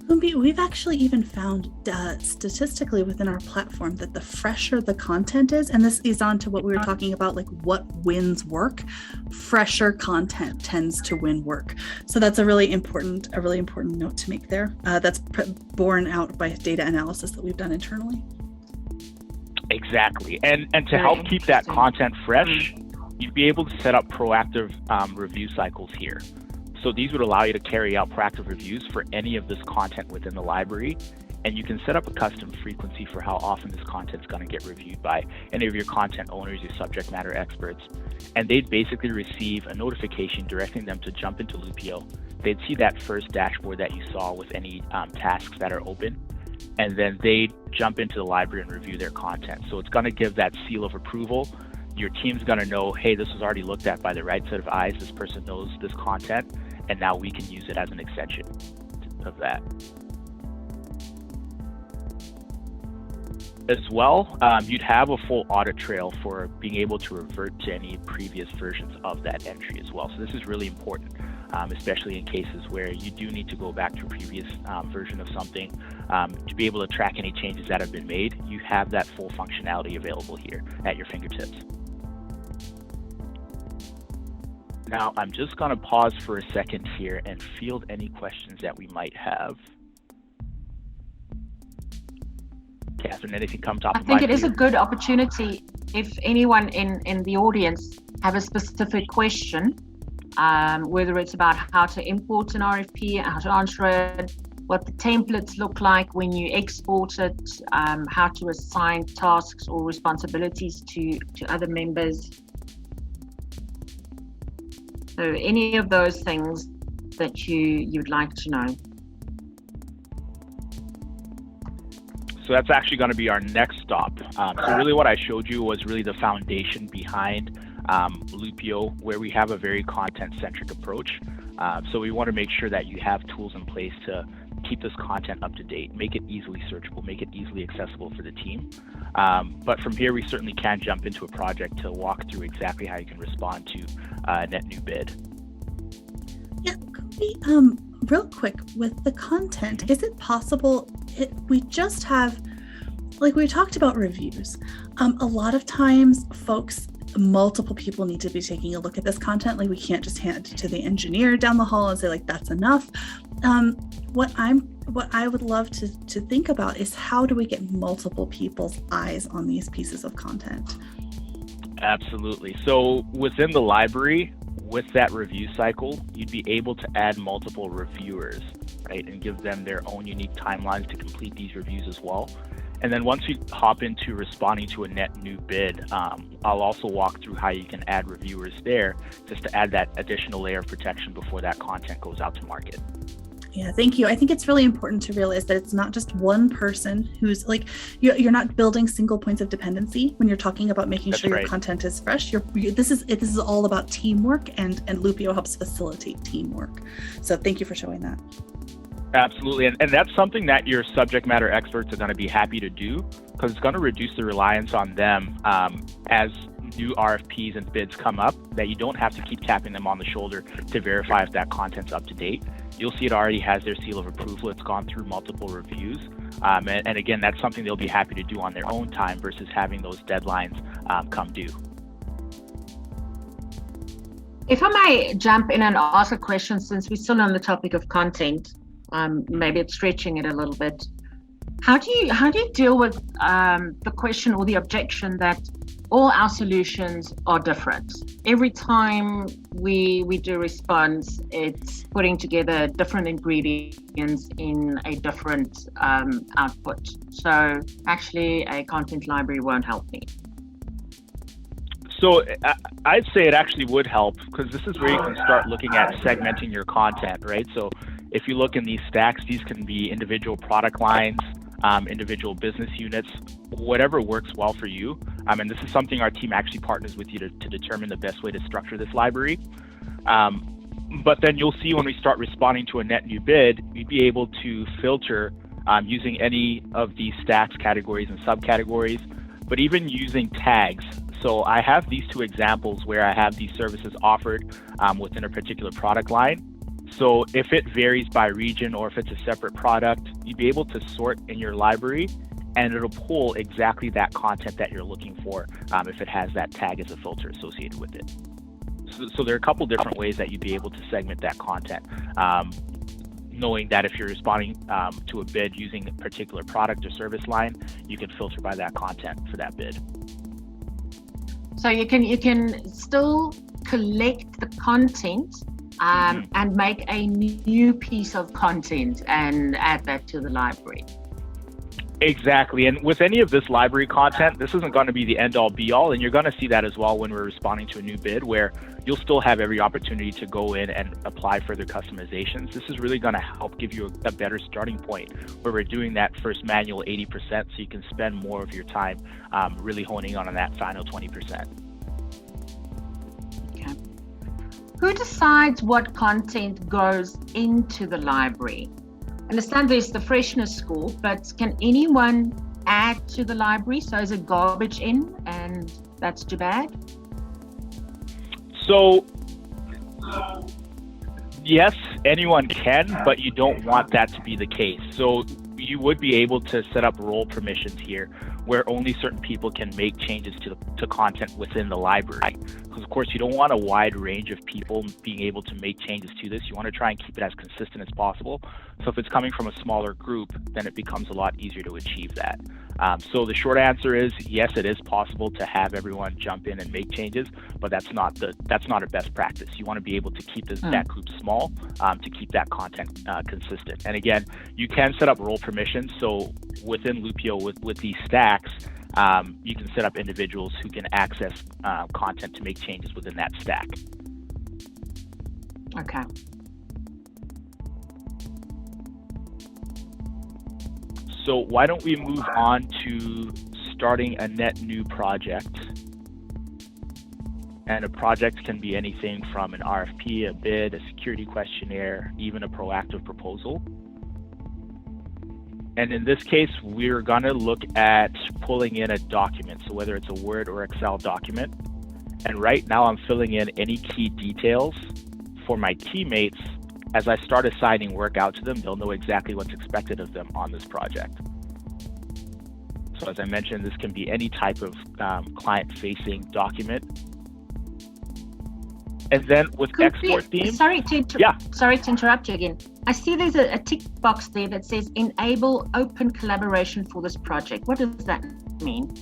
Kumbi, we've actually even found statistically within our platform that the fresher the content is, and this is on to what we were talking about, like what wins work, fresher content tends to win work. So that's a really important note to make there. That's borne out by data analysis that we've done internally. Exactly. And to help keep that content fresh, you'd be able to set up proactive review cycles here. So these would allow you to carry out proactive reviews for any of this content within the library, and you can set up a custom frequency for how often this content is going to get reviewed by any of your content owners, your subject matter experts, and they'd basically receive a notification directing them to jump into Loopio. They'd see that first dashboard that you saw with any tasks that are open, and then they'd jump into the library and review their content. So it's going to give that seal of approval. Your team's going to know, hey, this was already looked at by the right set of eyes, this person knows this content, and now we can use it as an extension of that. As well, you'd have a full audit trail for being able to revert to any previous versions of that entry as well. So this is really important, especially in cases where you do need to go back to a previous version of something to be able to track any changes that have been made. You have that full functionality available here at your fingertips. Now, I'm just going to pause for a second here and field any questions that we might have. Catherine, anything come top of mind? I think it is a good opportunity if anyone in the audience have a specific question whether it's about how to import an RFP, how to answer it, what the templates look like when you export it, how to assign tasks or responsibilities to other members. So any of those things that you'd like to know. So that's actually going to be our next stop. So really what I showed you was really the foundation behind Loopio, where we have a very content-centric approach. So we want to make sure that you have tools in place to keep this content up to date, make it easily searchable, make it easily accessible for the team. But from here, we certainly can jump into a project to walk through exactly how you can respond to a net new bid. Yeah, could we, real quick, with the content, is it possible we just have, like we talked about reviews, a lot of times multiple people need to be taking a look at this content. Like we can't just hand it to the engineer down the hall and say like, that's enough. What I would love to think about is how do we get multiple people's eyes on these pieces of content? Absolutely. So within the library, with that review cycle, you'd be able to add multiple reviewers, right? And give them their own unique timelines to complete these reviews as well. And then once we hop into responding to a net new bid, I'll also walk through how you can add reviewers there just to add that additional layer of protection before that content goes out to market. Yeah, thank you. I think it's really important to realize that it's not just one person who's like, you're not building single points of dependency when you're talking about making That's sure right. Your content is fresh. This is all about teamwork, and Loopio helps facilitate teamwork. So thank you for showing that. Absolutely. And that's something that your subject matter experts are going to be happy to do, because it's going to reduce the reliance on them as new RFPs and bids come up, that you don't have to keep tapping them on the shoulder to verify if that content's up to date. You'll see it already has their seal of approval. It's gone through multiple reviews. And again, that's something they'll be happy to do on their own time versus having those deadlines come due. If I may jump in and ask a question, since we're still on the topic of content, maybe it's stretching it a little bit. How do you deal with the question or the objection that all our solutions are different? Every time we do response, it's putting together different ingredients in a different output. So actually, a content library won't help me. So I'd say it actually would help, because this is where you can start looking at segmenting your content, right? So if you look in these stacks, these can be individual product lines, individual business units, whatever works well for you. And this is something our team actually partners with you to determine the best way to structure this library. But then you'll see when we start responding to a net new bid, we'd be able to filter using any of these stacks, categories, and subcategories, but even using tags. So I have these two examples where I have these services offered within a particular product line. So if it varies by region or if it's a separate product, you'd be able to sort in your library and it'll pull exactly that content that you're looking for if it has that tag as a filter associated with it. So there are a couple different ways that you'd be able to segment that content, knowing that if you're responding to a bid using a particular product or service line, you can filter by that content for that bid. So you can still collect the content and make a new piece of content and add that to the library. Exactly. And with any of this library content, this isn't going to be the end all be all. And you're going to see that as well when we're responding to a new bid, where you'll still have every opportunity to go in and apply further customizations. This is really going to help give you a better starting point where we're doing that first manual 80% so you can spend more of your time really honing on that final 20%. Okay. Who decides what content goes into the library? I understand there's the freshness score, but can anyone add to the library? So is it garbage in and that's too bad? So yes, anyone can, but you don't want that to be the case. So you would be able to set up role permissions here where only certain people can make changes to content within the library. Because of course you don't want a wide range of people being able to make changes to this. You want to try and keep it as consistent as possible. So if it's coming from a smaller group, then it becomes a lot easier to achieve that. So the short answer is yes, it is possible to have everyone jump in and make changes, but that's not a best practice. You want to be able to keep that group small to keep that content consistent. And again, you can set up role permissions. So within Loopio, with these stacks, you can set up individuals who can access content to make changes within that stack. Okay. So why don't we move on to starting a net new project? And a project can be anything from an RFP, a bid, a security questionnaire, even a proactive proposal. And in this case, we're going to look at pulling in a document, so whether it's a Word or Excel document. And right now I'm filling in any key details for my teammates. As I start assigning work out to them, they'll know exactly what's expected of them on this project. So as I mentioned, this can be any type of client-facing document. And then with export theme. Sorry to interrupt you again. I see there's a tick box there that says enable open collaboration for this project. What does that mean?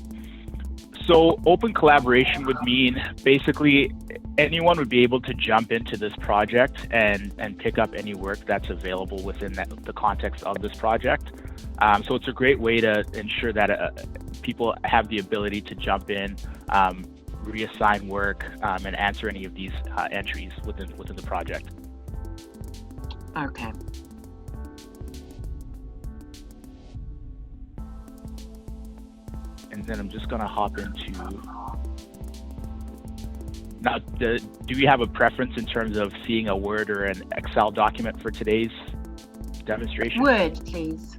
So open collaboration would mean basically anyone would be able to jump into this project and pick up any work that's available within the context of this project. So it's a great way to ensure that people have the ability to jump in, reassign work, and answer any of these entries within the project. Okay. And then I'm just going to hop into. Now, do we have a preference in terms of seeing a Word or an Excel document for today's demonstration? Word, please.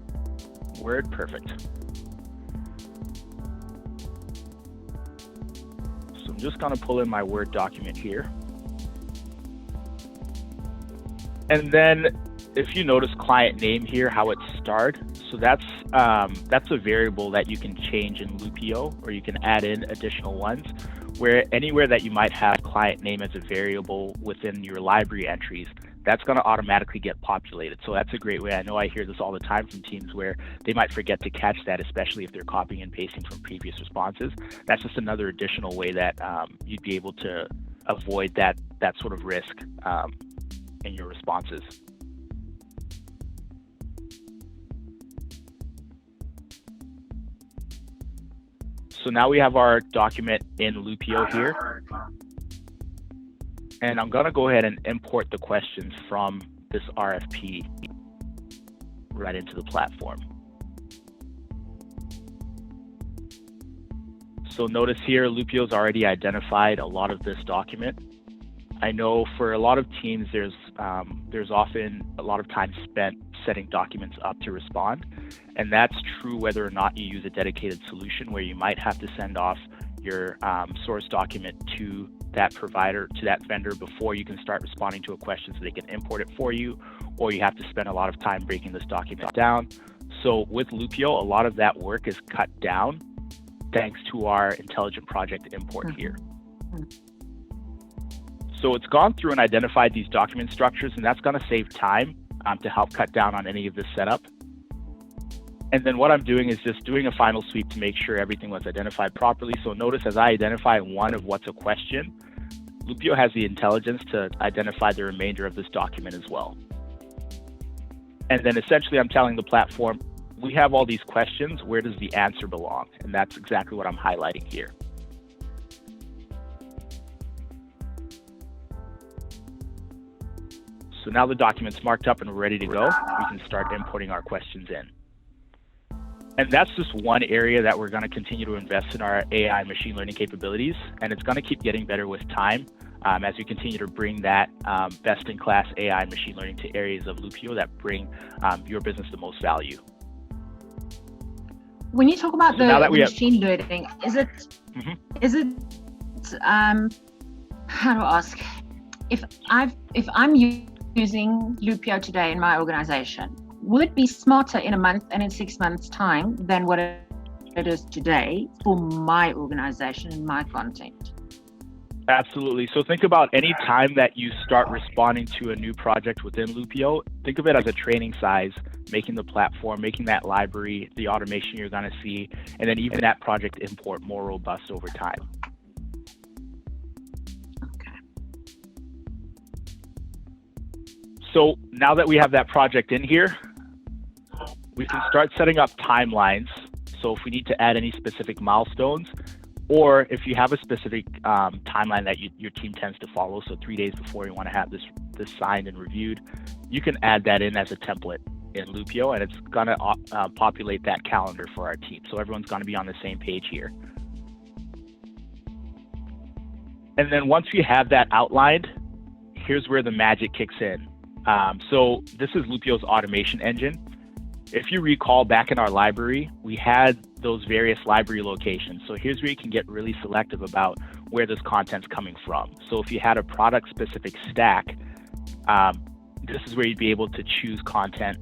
Word, perfect. So I'm just going to pull in my Word document here. And then if you notice client name here, how it's starred, so that's a variable that you can change in Loopio, or you can add in additional ones. Where anywhere that you might have client name as a variable within your library entries, that's going to automatically get populated. So that's a great way. I know I hear this all the time from teams where they might forget to catch that, especially if they're copying and pasting from previous responses. That's just another additional way that you'd be able to avoid that sort of risk in your responses. So now we have our document in Loopio here. And I'm going to go ahead and import the questions from this RFP right into the platform. So notice here, Loopio's already identified a lot of this document. I know for a lot of teams, there's often a lot of time spent setting documents up to respond. And that's true whether or not you use a dedicated solution, where you might have to send off your source document to that provider, to that vendor, before you can start responding to a question so they can import it for you, or you have to spend a lot of time breaking this document down. So with Loopio, a lot of that work is cut down thanks to our intelligent project import here. So it's gone through and identified these document structures, and that's going to save time to help cut down on any of this setup. And then what I'm doing is just doing a final sweep to make sure everything was identified properly. So notice as I identify one of what's a question, Loopio has the intelligence to identify the remainder of this document as well. And then essentially I'm telling the platform, we have all these questions, where does the answer belong? And that's exactly what I'm highlighting here. So now the document's marked up and we're ready to go. We can start importing our questions in. And that's just one area that we're going to continue to invest in our AI and machine learning capabilities. And it's going to keep getting better with time as we continue to bring that best-in-class AI and machine learning to areas of Loopio that bring your business the most value. When you talk about the machine learning, is it how to ask, if I'm using Loopio today in my organization, will it be smarter in a month and in 6 months time than what it it is today for my organization and my content. Absolutely. So think about any time that you start responding to a new project within Loopio, think of it as a training size, making the platform, making that library, the automation you're going to see, and then even that project import more robust over time. Okay. So now that we have that project in here, we can start setting up timelines. So if we need to add any specific milestones, or if you have a specific timeline that your team tends to follow, so 3 days before you want to have this signed and reviewed, you can add that in as a template in Loopio, and it's going to populate that calendar for our team. So everyone's going to be on the same page here. And then once we have that outlined, here's where the magic kicks in. So this is Loopio's automation engine. If you recall, back in our library, we had those various library locations. So here's where you can get really selective about where this content's coming from. So if you had a product-specific stack, this is where you'd be able to choose content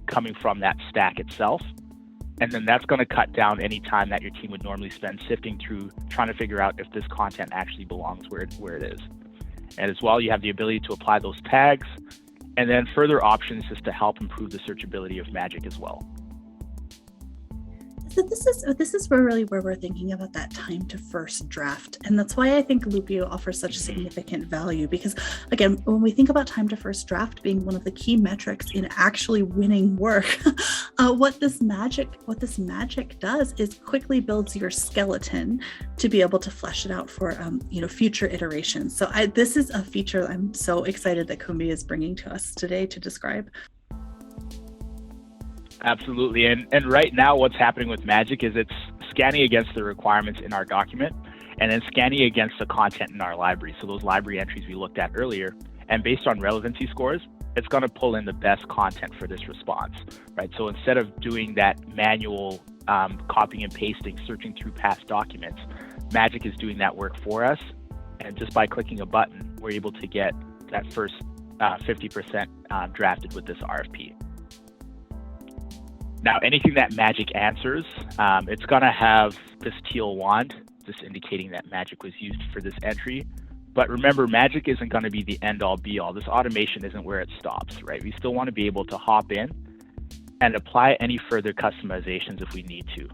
coming from that stack itself. And then that's going to cut down any time that your team would normally spend sifting through, trying to figure out if this content actually belongs where it is. And as well, you have the ability to apply those tags, and then further options just to help improve the searchability of Magic as well. So this is where we're thinking about that time to first draft. And that's why I think Loopio offers such significant value, because again, when we think about time to first draft being one of the key metrics in actually winning work, what this magic does is quickly builds your skeleton to be able to flesh it out for future iterations. So this is a feature I'm so excited that Kumbi is bringing to us today to describe. Absolutely. And right now what's happening with Magic is it's scanning against the requirements in our document and then scanning against the content in our library. So those library entries we looked at earlier, and based on relevancy scores, it's going to pull in the best content for this response, right? So instead of doing that manual copying and pasting, searching through past documents, Magic is doing that work for us. And just by clicking a button, we're able to get that first 50% drafted with this RFP. Now, anything that Magic answers, it's going to have this teal wand, just indicating that Magic was used for this entry. But remember, Magic isn't going to be the end-all, be-all. This automation isn't where it stops, right? We still want to be able to hop in and apply any further customizations if we need to.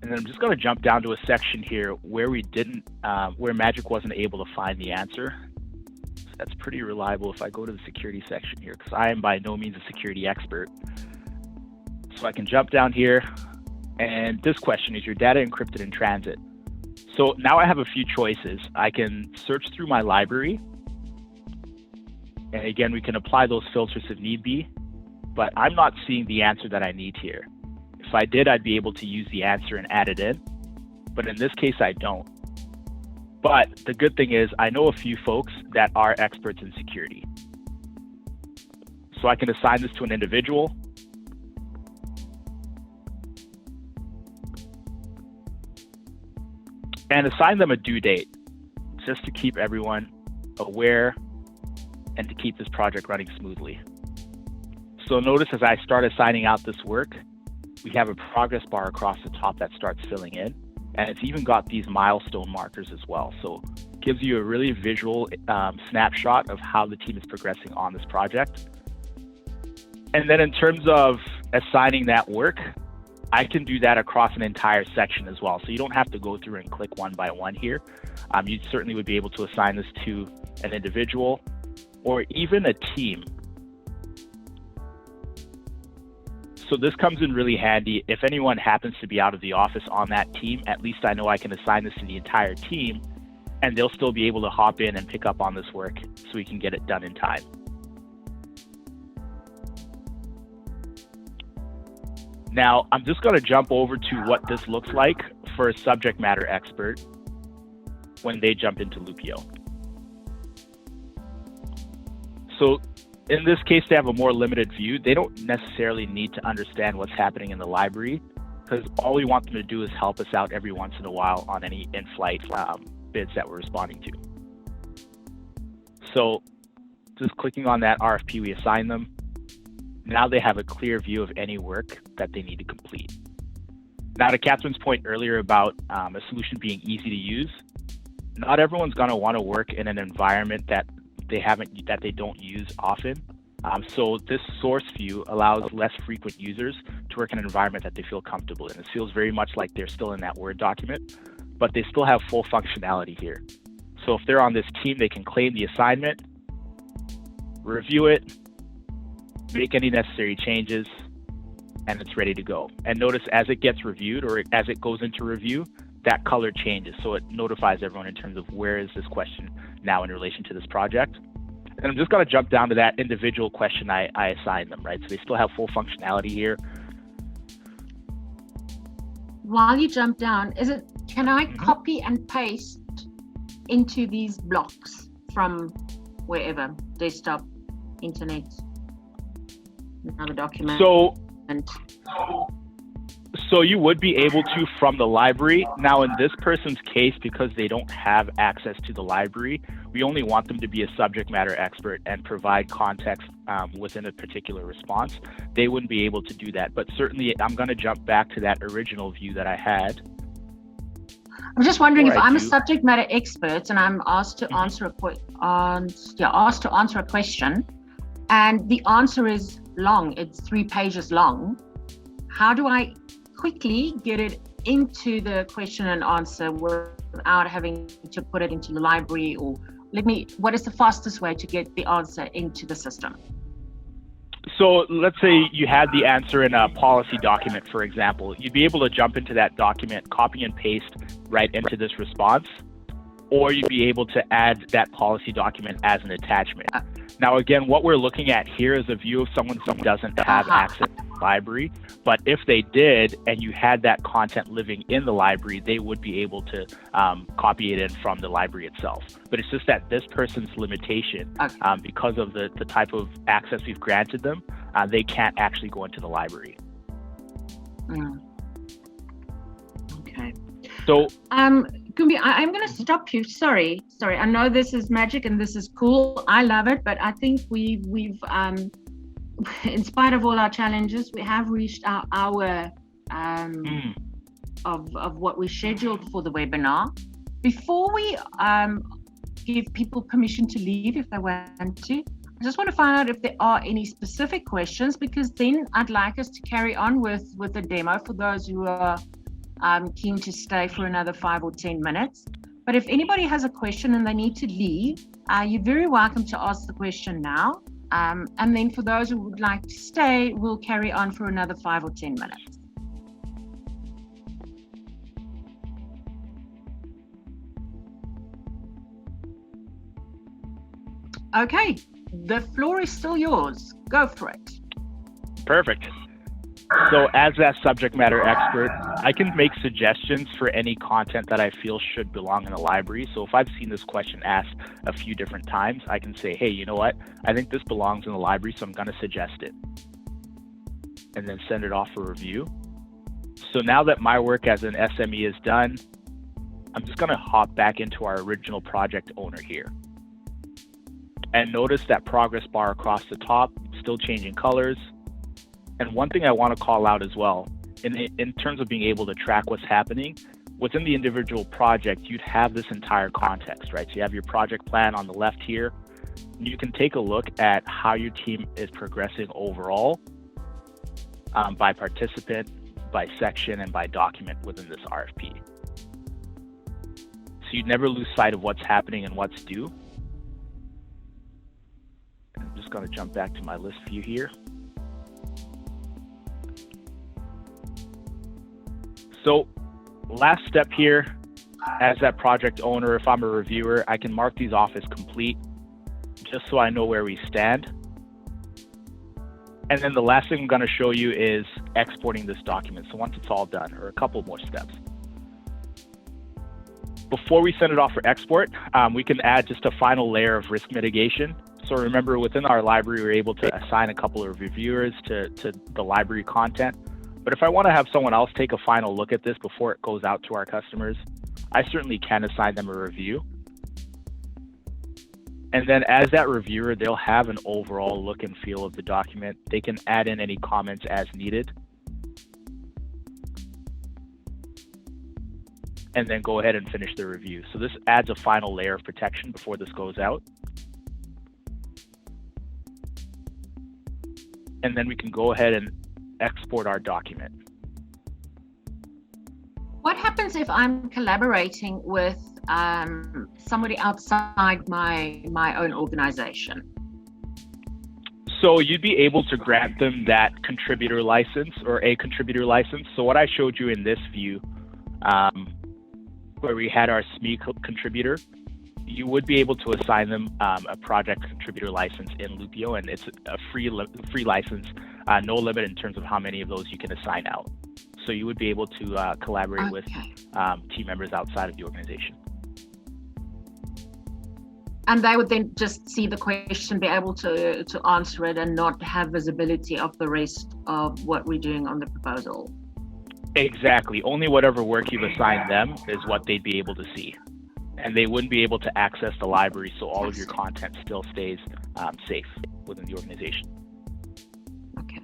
And then I'm just going to jump down to a section here where where Magic wasn't able to find the answer. So that's pretty reliable if I go to the security section here, because I am by no means a security expert. So I can jump down here, and this question is your data encrypted in transit. So now I have a few choices. I can search through my library, and again, we can apply those filters if need be, but I'm not seeing the answer that I need here. If I did, I'd be able to use the answer and add it in, but in this case, I don't. But the good thing is I know a few folks that are experts in security. So I can assign this to an individual. And assign them a due date, just to keep everyone aware and to keep this project running smoothly. So notice as I start assigning out this work, we have a progress bar across the top that starts filling in, and it's even got these milestone markers as well. So it gives you a really visual snapshot of how the team is progressing on this project. And then in terms of assigning that work, I can do that across an entire section as well. So you don't have to go through and click one by one here. You certainly would be able to assign this to an individual or even a team. So this comes in really handy. If anyone happens to be out of the office on that team, at least I know I can assign this to the entire team, and they'll still be able to hop in and pick up on this work so we can get it done in time. Now, I'm just going to jump over to what this looks like for a subject matter expert when they jump into Loopio. So in this case, they have a more limited view. They don't necessarily need to understand what's happening in the library, because all we want them to do is help us out every once in a while on any in-flight bids that we're responding to. So just clicking on that RFP we assign them, now they have a clear view of any work that they need to complete. Now, to Catherine's point earlier about a solution being easy to use, not everyone's going to want to work in an environment that they don't use often. So this source view allows less frequent users to work in an environment that they feel comfortable in. It feels very much like they're still in that Word document, but they still have full functionality here. So if they're on this team, they can claim the assignment, review it, make any necessary changes, and it's ready to go. And notice as it gets reviewed or as it goes into review, that color changes. So it notifies everyone in terms of where is this question now in relation to this project. And I'm just going to jump down to that individual question I assigned them, right? So they still have full functionality here. While you jump down, can I copy and paste into these blocks from wherever, desktop, internet, another document? So you would be able to from the library. Now in this person's case, because they don't have access to the library, we only want them to be a subject matter expert and provide context within a particular response. They wouldn't be able to do that, but certainly I'm going to jump back to that original view that I had. I'm just wondering if I'm a subject matter expert and I'm asked to answer a question, and the answer is long, it's 3 pages long. How do I quickly get it into the question and answer without having to put it into the library? Or what is the fastest way to get the answer into the system? So let's say you had the answer in a policy document, for example. You'd be able to jump into that document, copy and paste right into this response, or you'd be able to add that policy document as an attachment. Now, again, what we're looking at here is a view of someone who doesn't have access to the library, but if they did and you had that content living in the library, they would be able to copy it in from the library itself. But it's just that this person's limitation, because of the type of access we've granted them, they can't actually go into the library. Okay. So, Kumbi, I'm going to stop you. Sorry. I know this is magic and this is cool. I love it, but I think we've in spite of all our challenges, we have reached our hour of what we scheduled for the webinar. Before we give people permission to leave if they want to, I just want to find out if there are any specific questions, because then I'd like us to carry on with the demo for those who are keen to stay for another 5 or 10 minutes. But if anybody has a question and they need to leave, you're very welcome to ask the question now. And then for those who would like to stay, we'll carry on for another 5 or 10 minutes. Okay, the floor is still yours. Go for it. Perfect. So as that subject matter expert, I can make suggestions for any content that I feel should belong in the library. So if I've seen this question asked a few different times, I can say, hey, you know what? I think this belongs in the library, so I'm going to suggest it. And then send it off for review. So now that my work as an SME is done, I'm just going to hop back into our original project owner here. And notice that progress bar across the top, still changing colors. And one thing I want to call out as well, in terms of being able to track what's happening, within the individual project, you'd have this entire context, right? So you have your project plan on the left here. You can take a look at how your team is progressing overall by participant, by section, and by document within this RFP. So you'd never lose sight of what's happening and what's due. I'm just going to jump back to my list view here. So last step here, as that project owner, if I'm a reviewer, I can mark these off as complete, just so I know where we stand. And then the last thing I'm going to show you is exporting this document. So once it's all done, or a couple more steps. Before we send it off for export, we can add just a final layer of risk mitigation. So remember, within our library, we're able to assign a couple of reviewers to the library content. But if I want to have someone else take a final look at this before it goes out to our customers, I certainly can assign them a review. And then as that reviewer, they'll have an overall look and feel of the document. They can add in any comments as needed. And then go ahead and finish the review. So this adds a final layer of protection before this goes out. And then we can go ahead and export our document. What happens if I'm collaborating with somebody outside my own organization? So you'd be able to grant them that contributor license or a contributor license. So what I showed you in this view, where we had our SME contributor, you would be able to assign them a project contributor license in Loopio, and it's a free license, no limit in terms of how many of those you can assign out. So you would be able to collaborate with team members outside of the organization. And they would then just see the question, be able to answer it, and not have visibility of the rest of what we're doing on the proposal. Exactly. Only whatever work you've assigned them is what they'd be able to see. And they wouldn't be able to access the library, so all of your content still stays safe within the organization. Okay.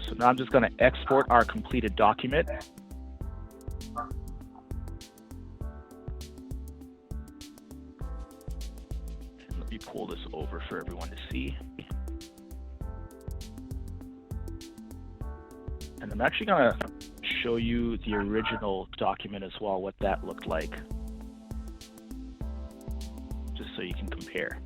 So now I'm just going to export our completed document. And let me pull this over for everyone to see. And I'm actually going to show you the original document as well, what that looked like, just so you can compare.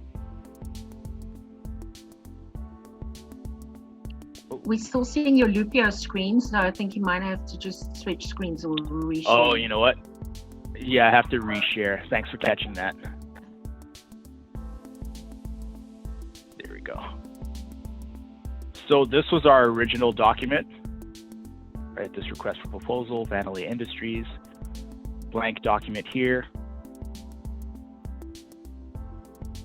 We're still seeing your Loopio screen, so I think you might have to just switch screens or reshare. Oh, you know what? Yeah, I have to reshare. Thanks for catching that. There we go. So this was our original document. Right, this request for proposal, Vanilla Industries, blank document here.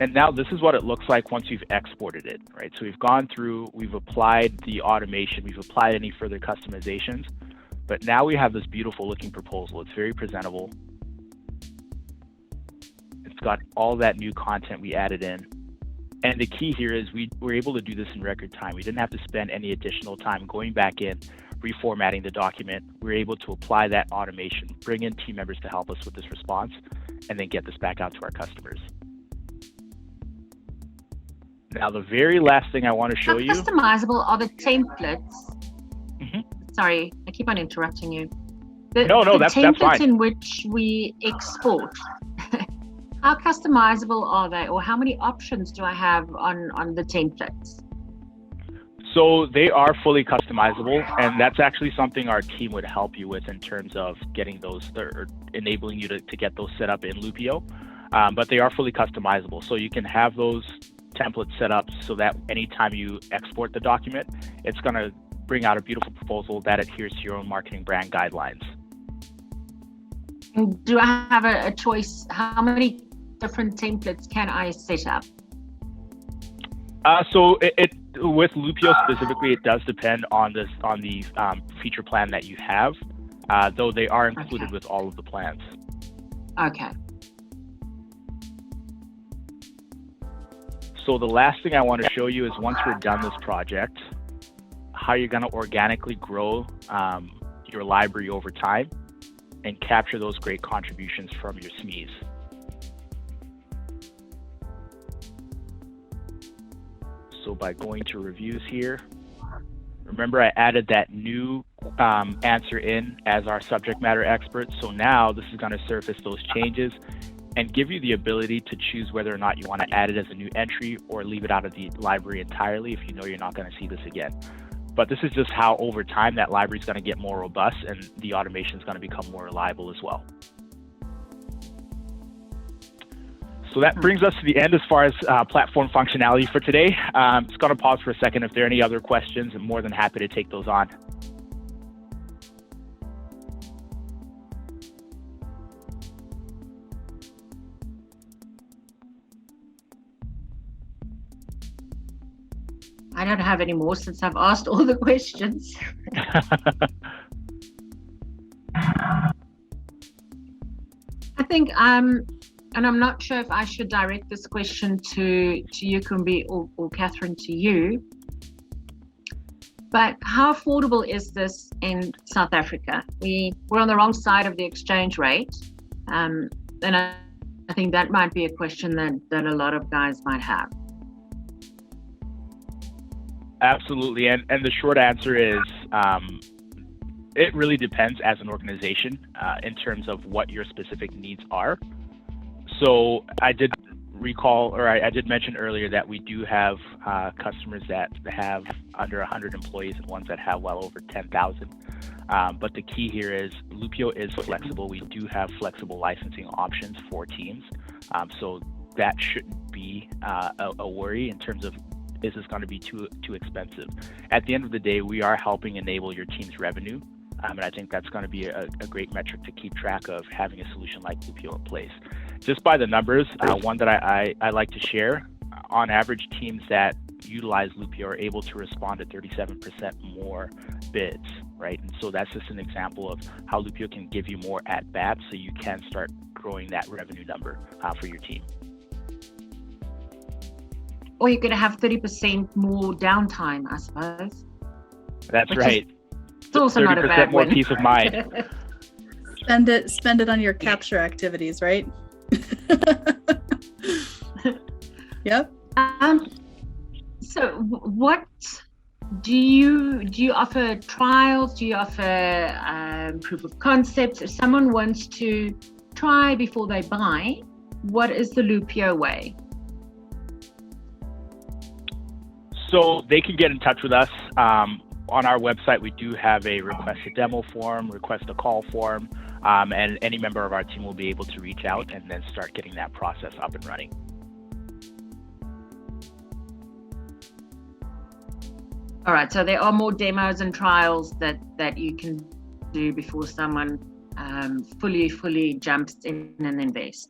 And now this is what it looks like once you've exported it, right? So we've gone through, we've applied the automation, we've applied any further customizations, but now we have this beautiful looking proposal. It's very presentable. It's got all that new content we added in. And the key here is we were able to do this in record time. We didn't have to spend any additional time going back in, reformatting the document. We were able to apply that automation, bring in team members to help us with this response, and then get this back out to our customers. Now, the very last thing I want to show you. How customizable are the templates? Sorry, I keep on interrupting you. No, that's fine. The templates in which we export, how customizable are they, or how many options do I have on the templates? So they are fully customizable, and that's actually something our team would help you with in terms of getting those, or enabling you to get those set up in Loopio. But they are fully customizable, so you can have those templates set up so that anytime you export the document, it's going to bring out a beautiful proposal that adheres to your own marketing brand guidelines. Do I have a choice? How many different templates can I set up? So with Loopio specifically, it does depend on the feature plan that you have, though they are included with all of the plans. Okay. So the last thing I want to show you is once we're done this project, how you're going to organically grow your library over time and capture those great contributions from your SMEs. So by going to reviews here, remember I added that new answer in as our subject matter expert. So now this is going to surface those changes and give you the ability to choose whether or not you want to add it as a new entry or leave it out of the library entirely if you know you're not going to see this again. But this is just how over time that library is going to get more robust and the automation is going to become more reliable as well. So that brings us to the end as far as platform functionality for today. Just going to pause for a second. If there are any other questions, I'm more than happy to take those on. I don't have any more since I've asked all the questions. I think and I'm not sure if I should direct this question to you, Kumbi, or Catherine, to you. But how affordable is this in South Africa? We're on the wrong side of the exchange rate, and I think that might be a question that a lot of guys might have. Absolutely, and the short answer is it really depends as an organization in terms of what your specific needs are. So I did mention earlier that we do have customers that have under 100 employees and ones that have well over 10,000. But the key here is Loopio is flexible. We do have flexible licensing options for teams. So that shouldn't be a worry in terms of, is this going to be too expensive? At the end of the day, we are helping enable your team's revenue. And I think that's going to be a great metric to keep track of having a solution like Loopio in place. Just by the numbers, one that I like to share, on average, teams that utilize Loopio are able to respond to 37% more bids, right? And so that's just an example of how Loopio can give you more at-bats so you can start growing that revenue number for your team. Or you're going to have 30% more downtime, I suppose. That's right. It's also not a bad more win. peace of mind. Spend it on your capture activities, right? Yep. So what do you offer trials? Do you offer proof of concepts? If someone wants to try before they buy, what is the Loopio way? So they can get in touch with us. On our website, we do have a request a demo form, request a call form, and any member of our team will be able to reach out and then start getting that process up and running. All right, so there are more demos and trials that you can do before someone fully jumps in and invests.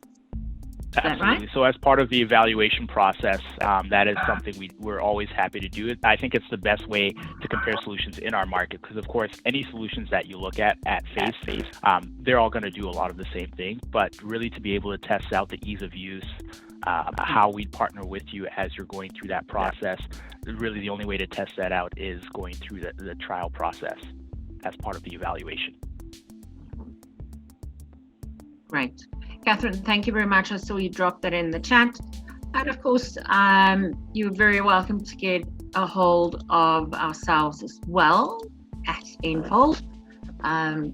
Is that Absolutely. right? So as part of the evaluation process, that is something we're always happy to do. I think it's the best way to compare solutions in our market because, of course, any solutions that you look at face, they're all going to do a lot of the same thing. But really to be able to test out the ease of use, how we partner with you as you're going through that process, really the only way to test that out is going through the trial process as part of the evaluation. Great. Catherine, thank you very much. I saw you drop that in the chat. And of course, you're very welcome to get a hold of ourselves as well at Enfold,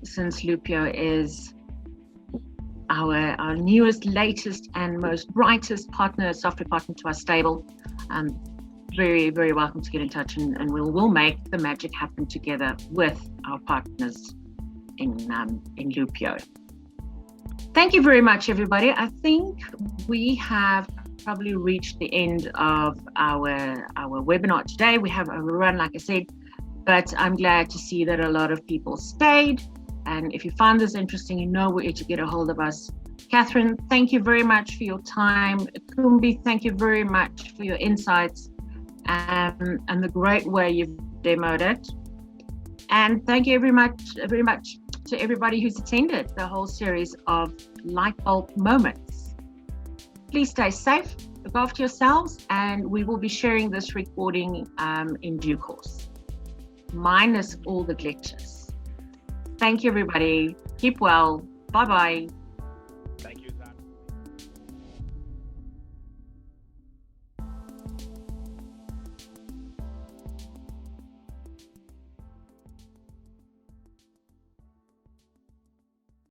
since Loopio is our newest, latest, and most brightest software partner to our stable. Very, very welcome to get in touch, and we'll make the magic happen together with our partners in Loopio. Thank you very much, everybody. I think we have probably reached the end of our webinar today. We have overrun, like I said, but I'm glad to see that a lot of people stayed. And if you found this interesting, you know where to get a hold of us. Catherine, thank you very much for your time. Kumbi, thank you very much for your insights and the great way you've demoed it. And thank you very much to everybody who's attended the whole series of Lightbulb Moments. Please stay safe, look after yourselves, and we will be sharing this recording in due course, minus all the glitches. Thank you, everybody. Keep well. Bye-bye.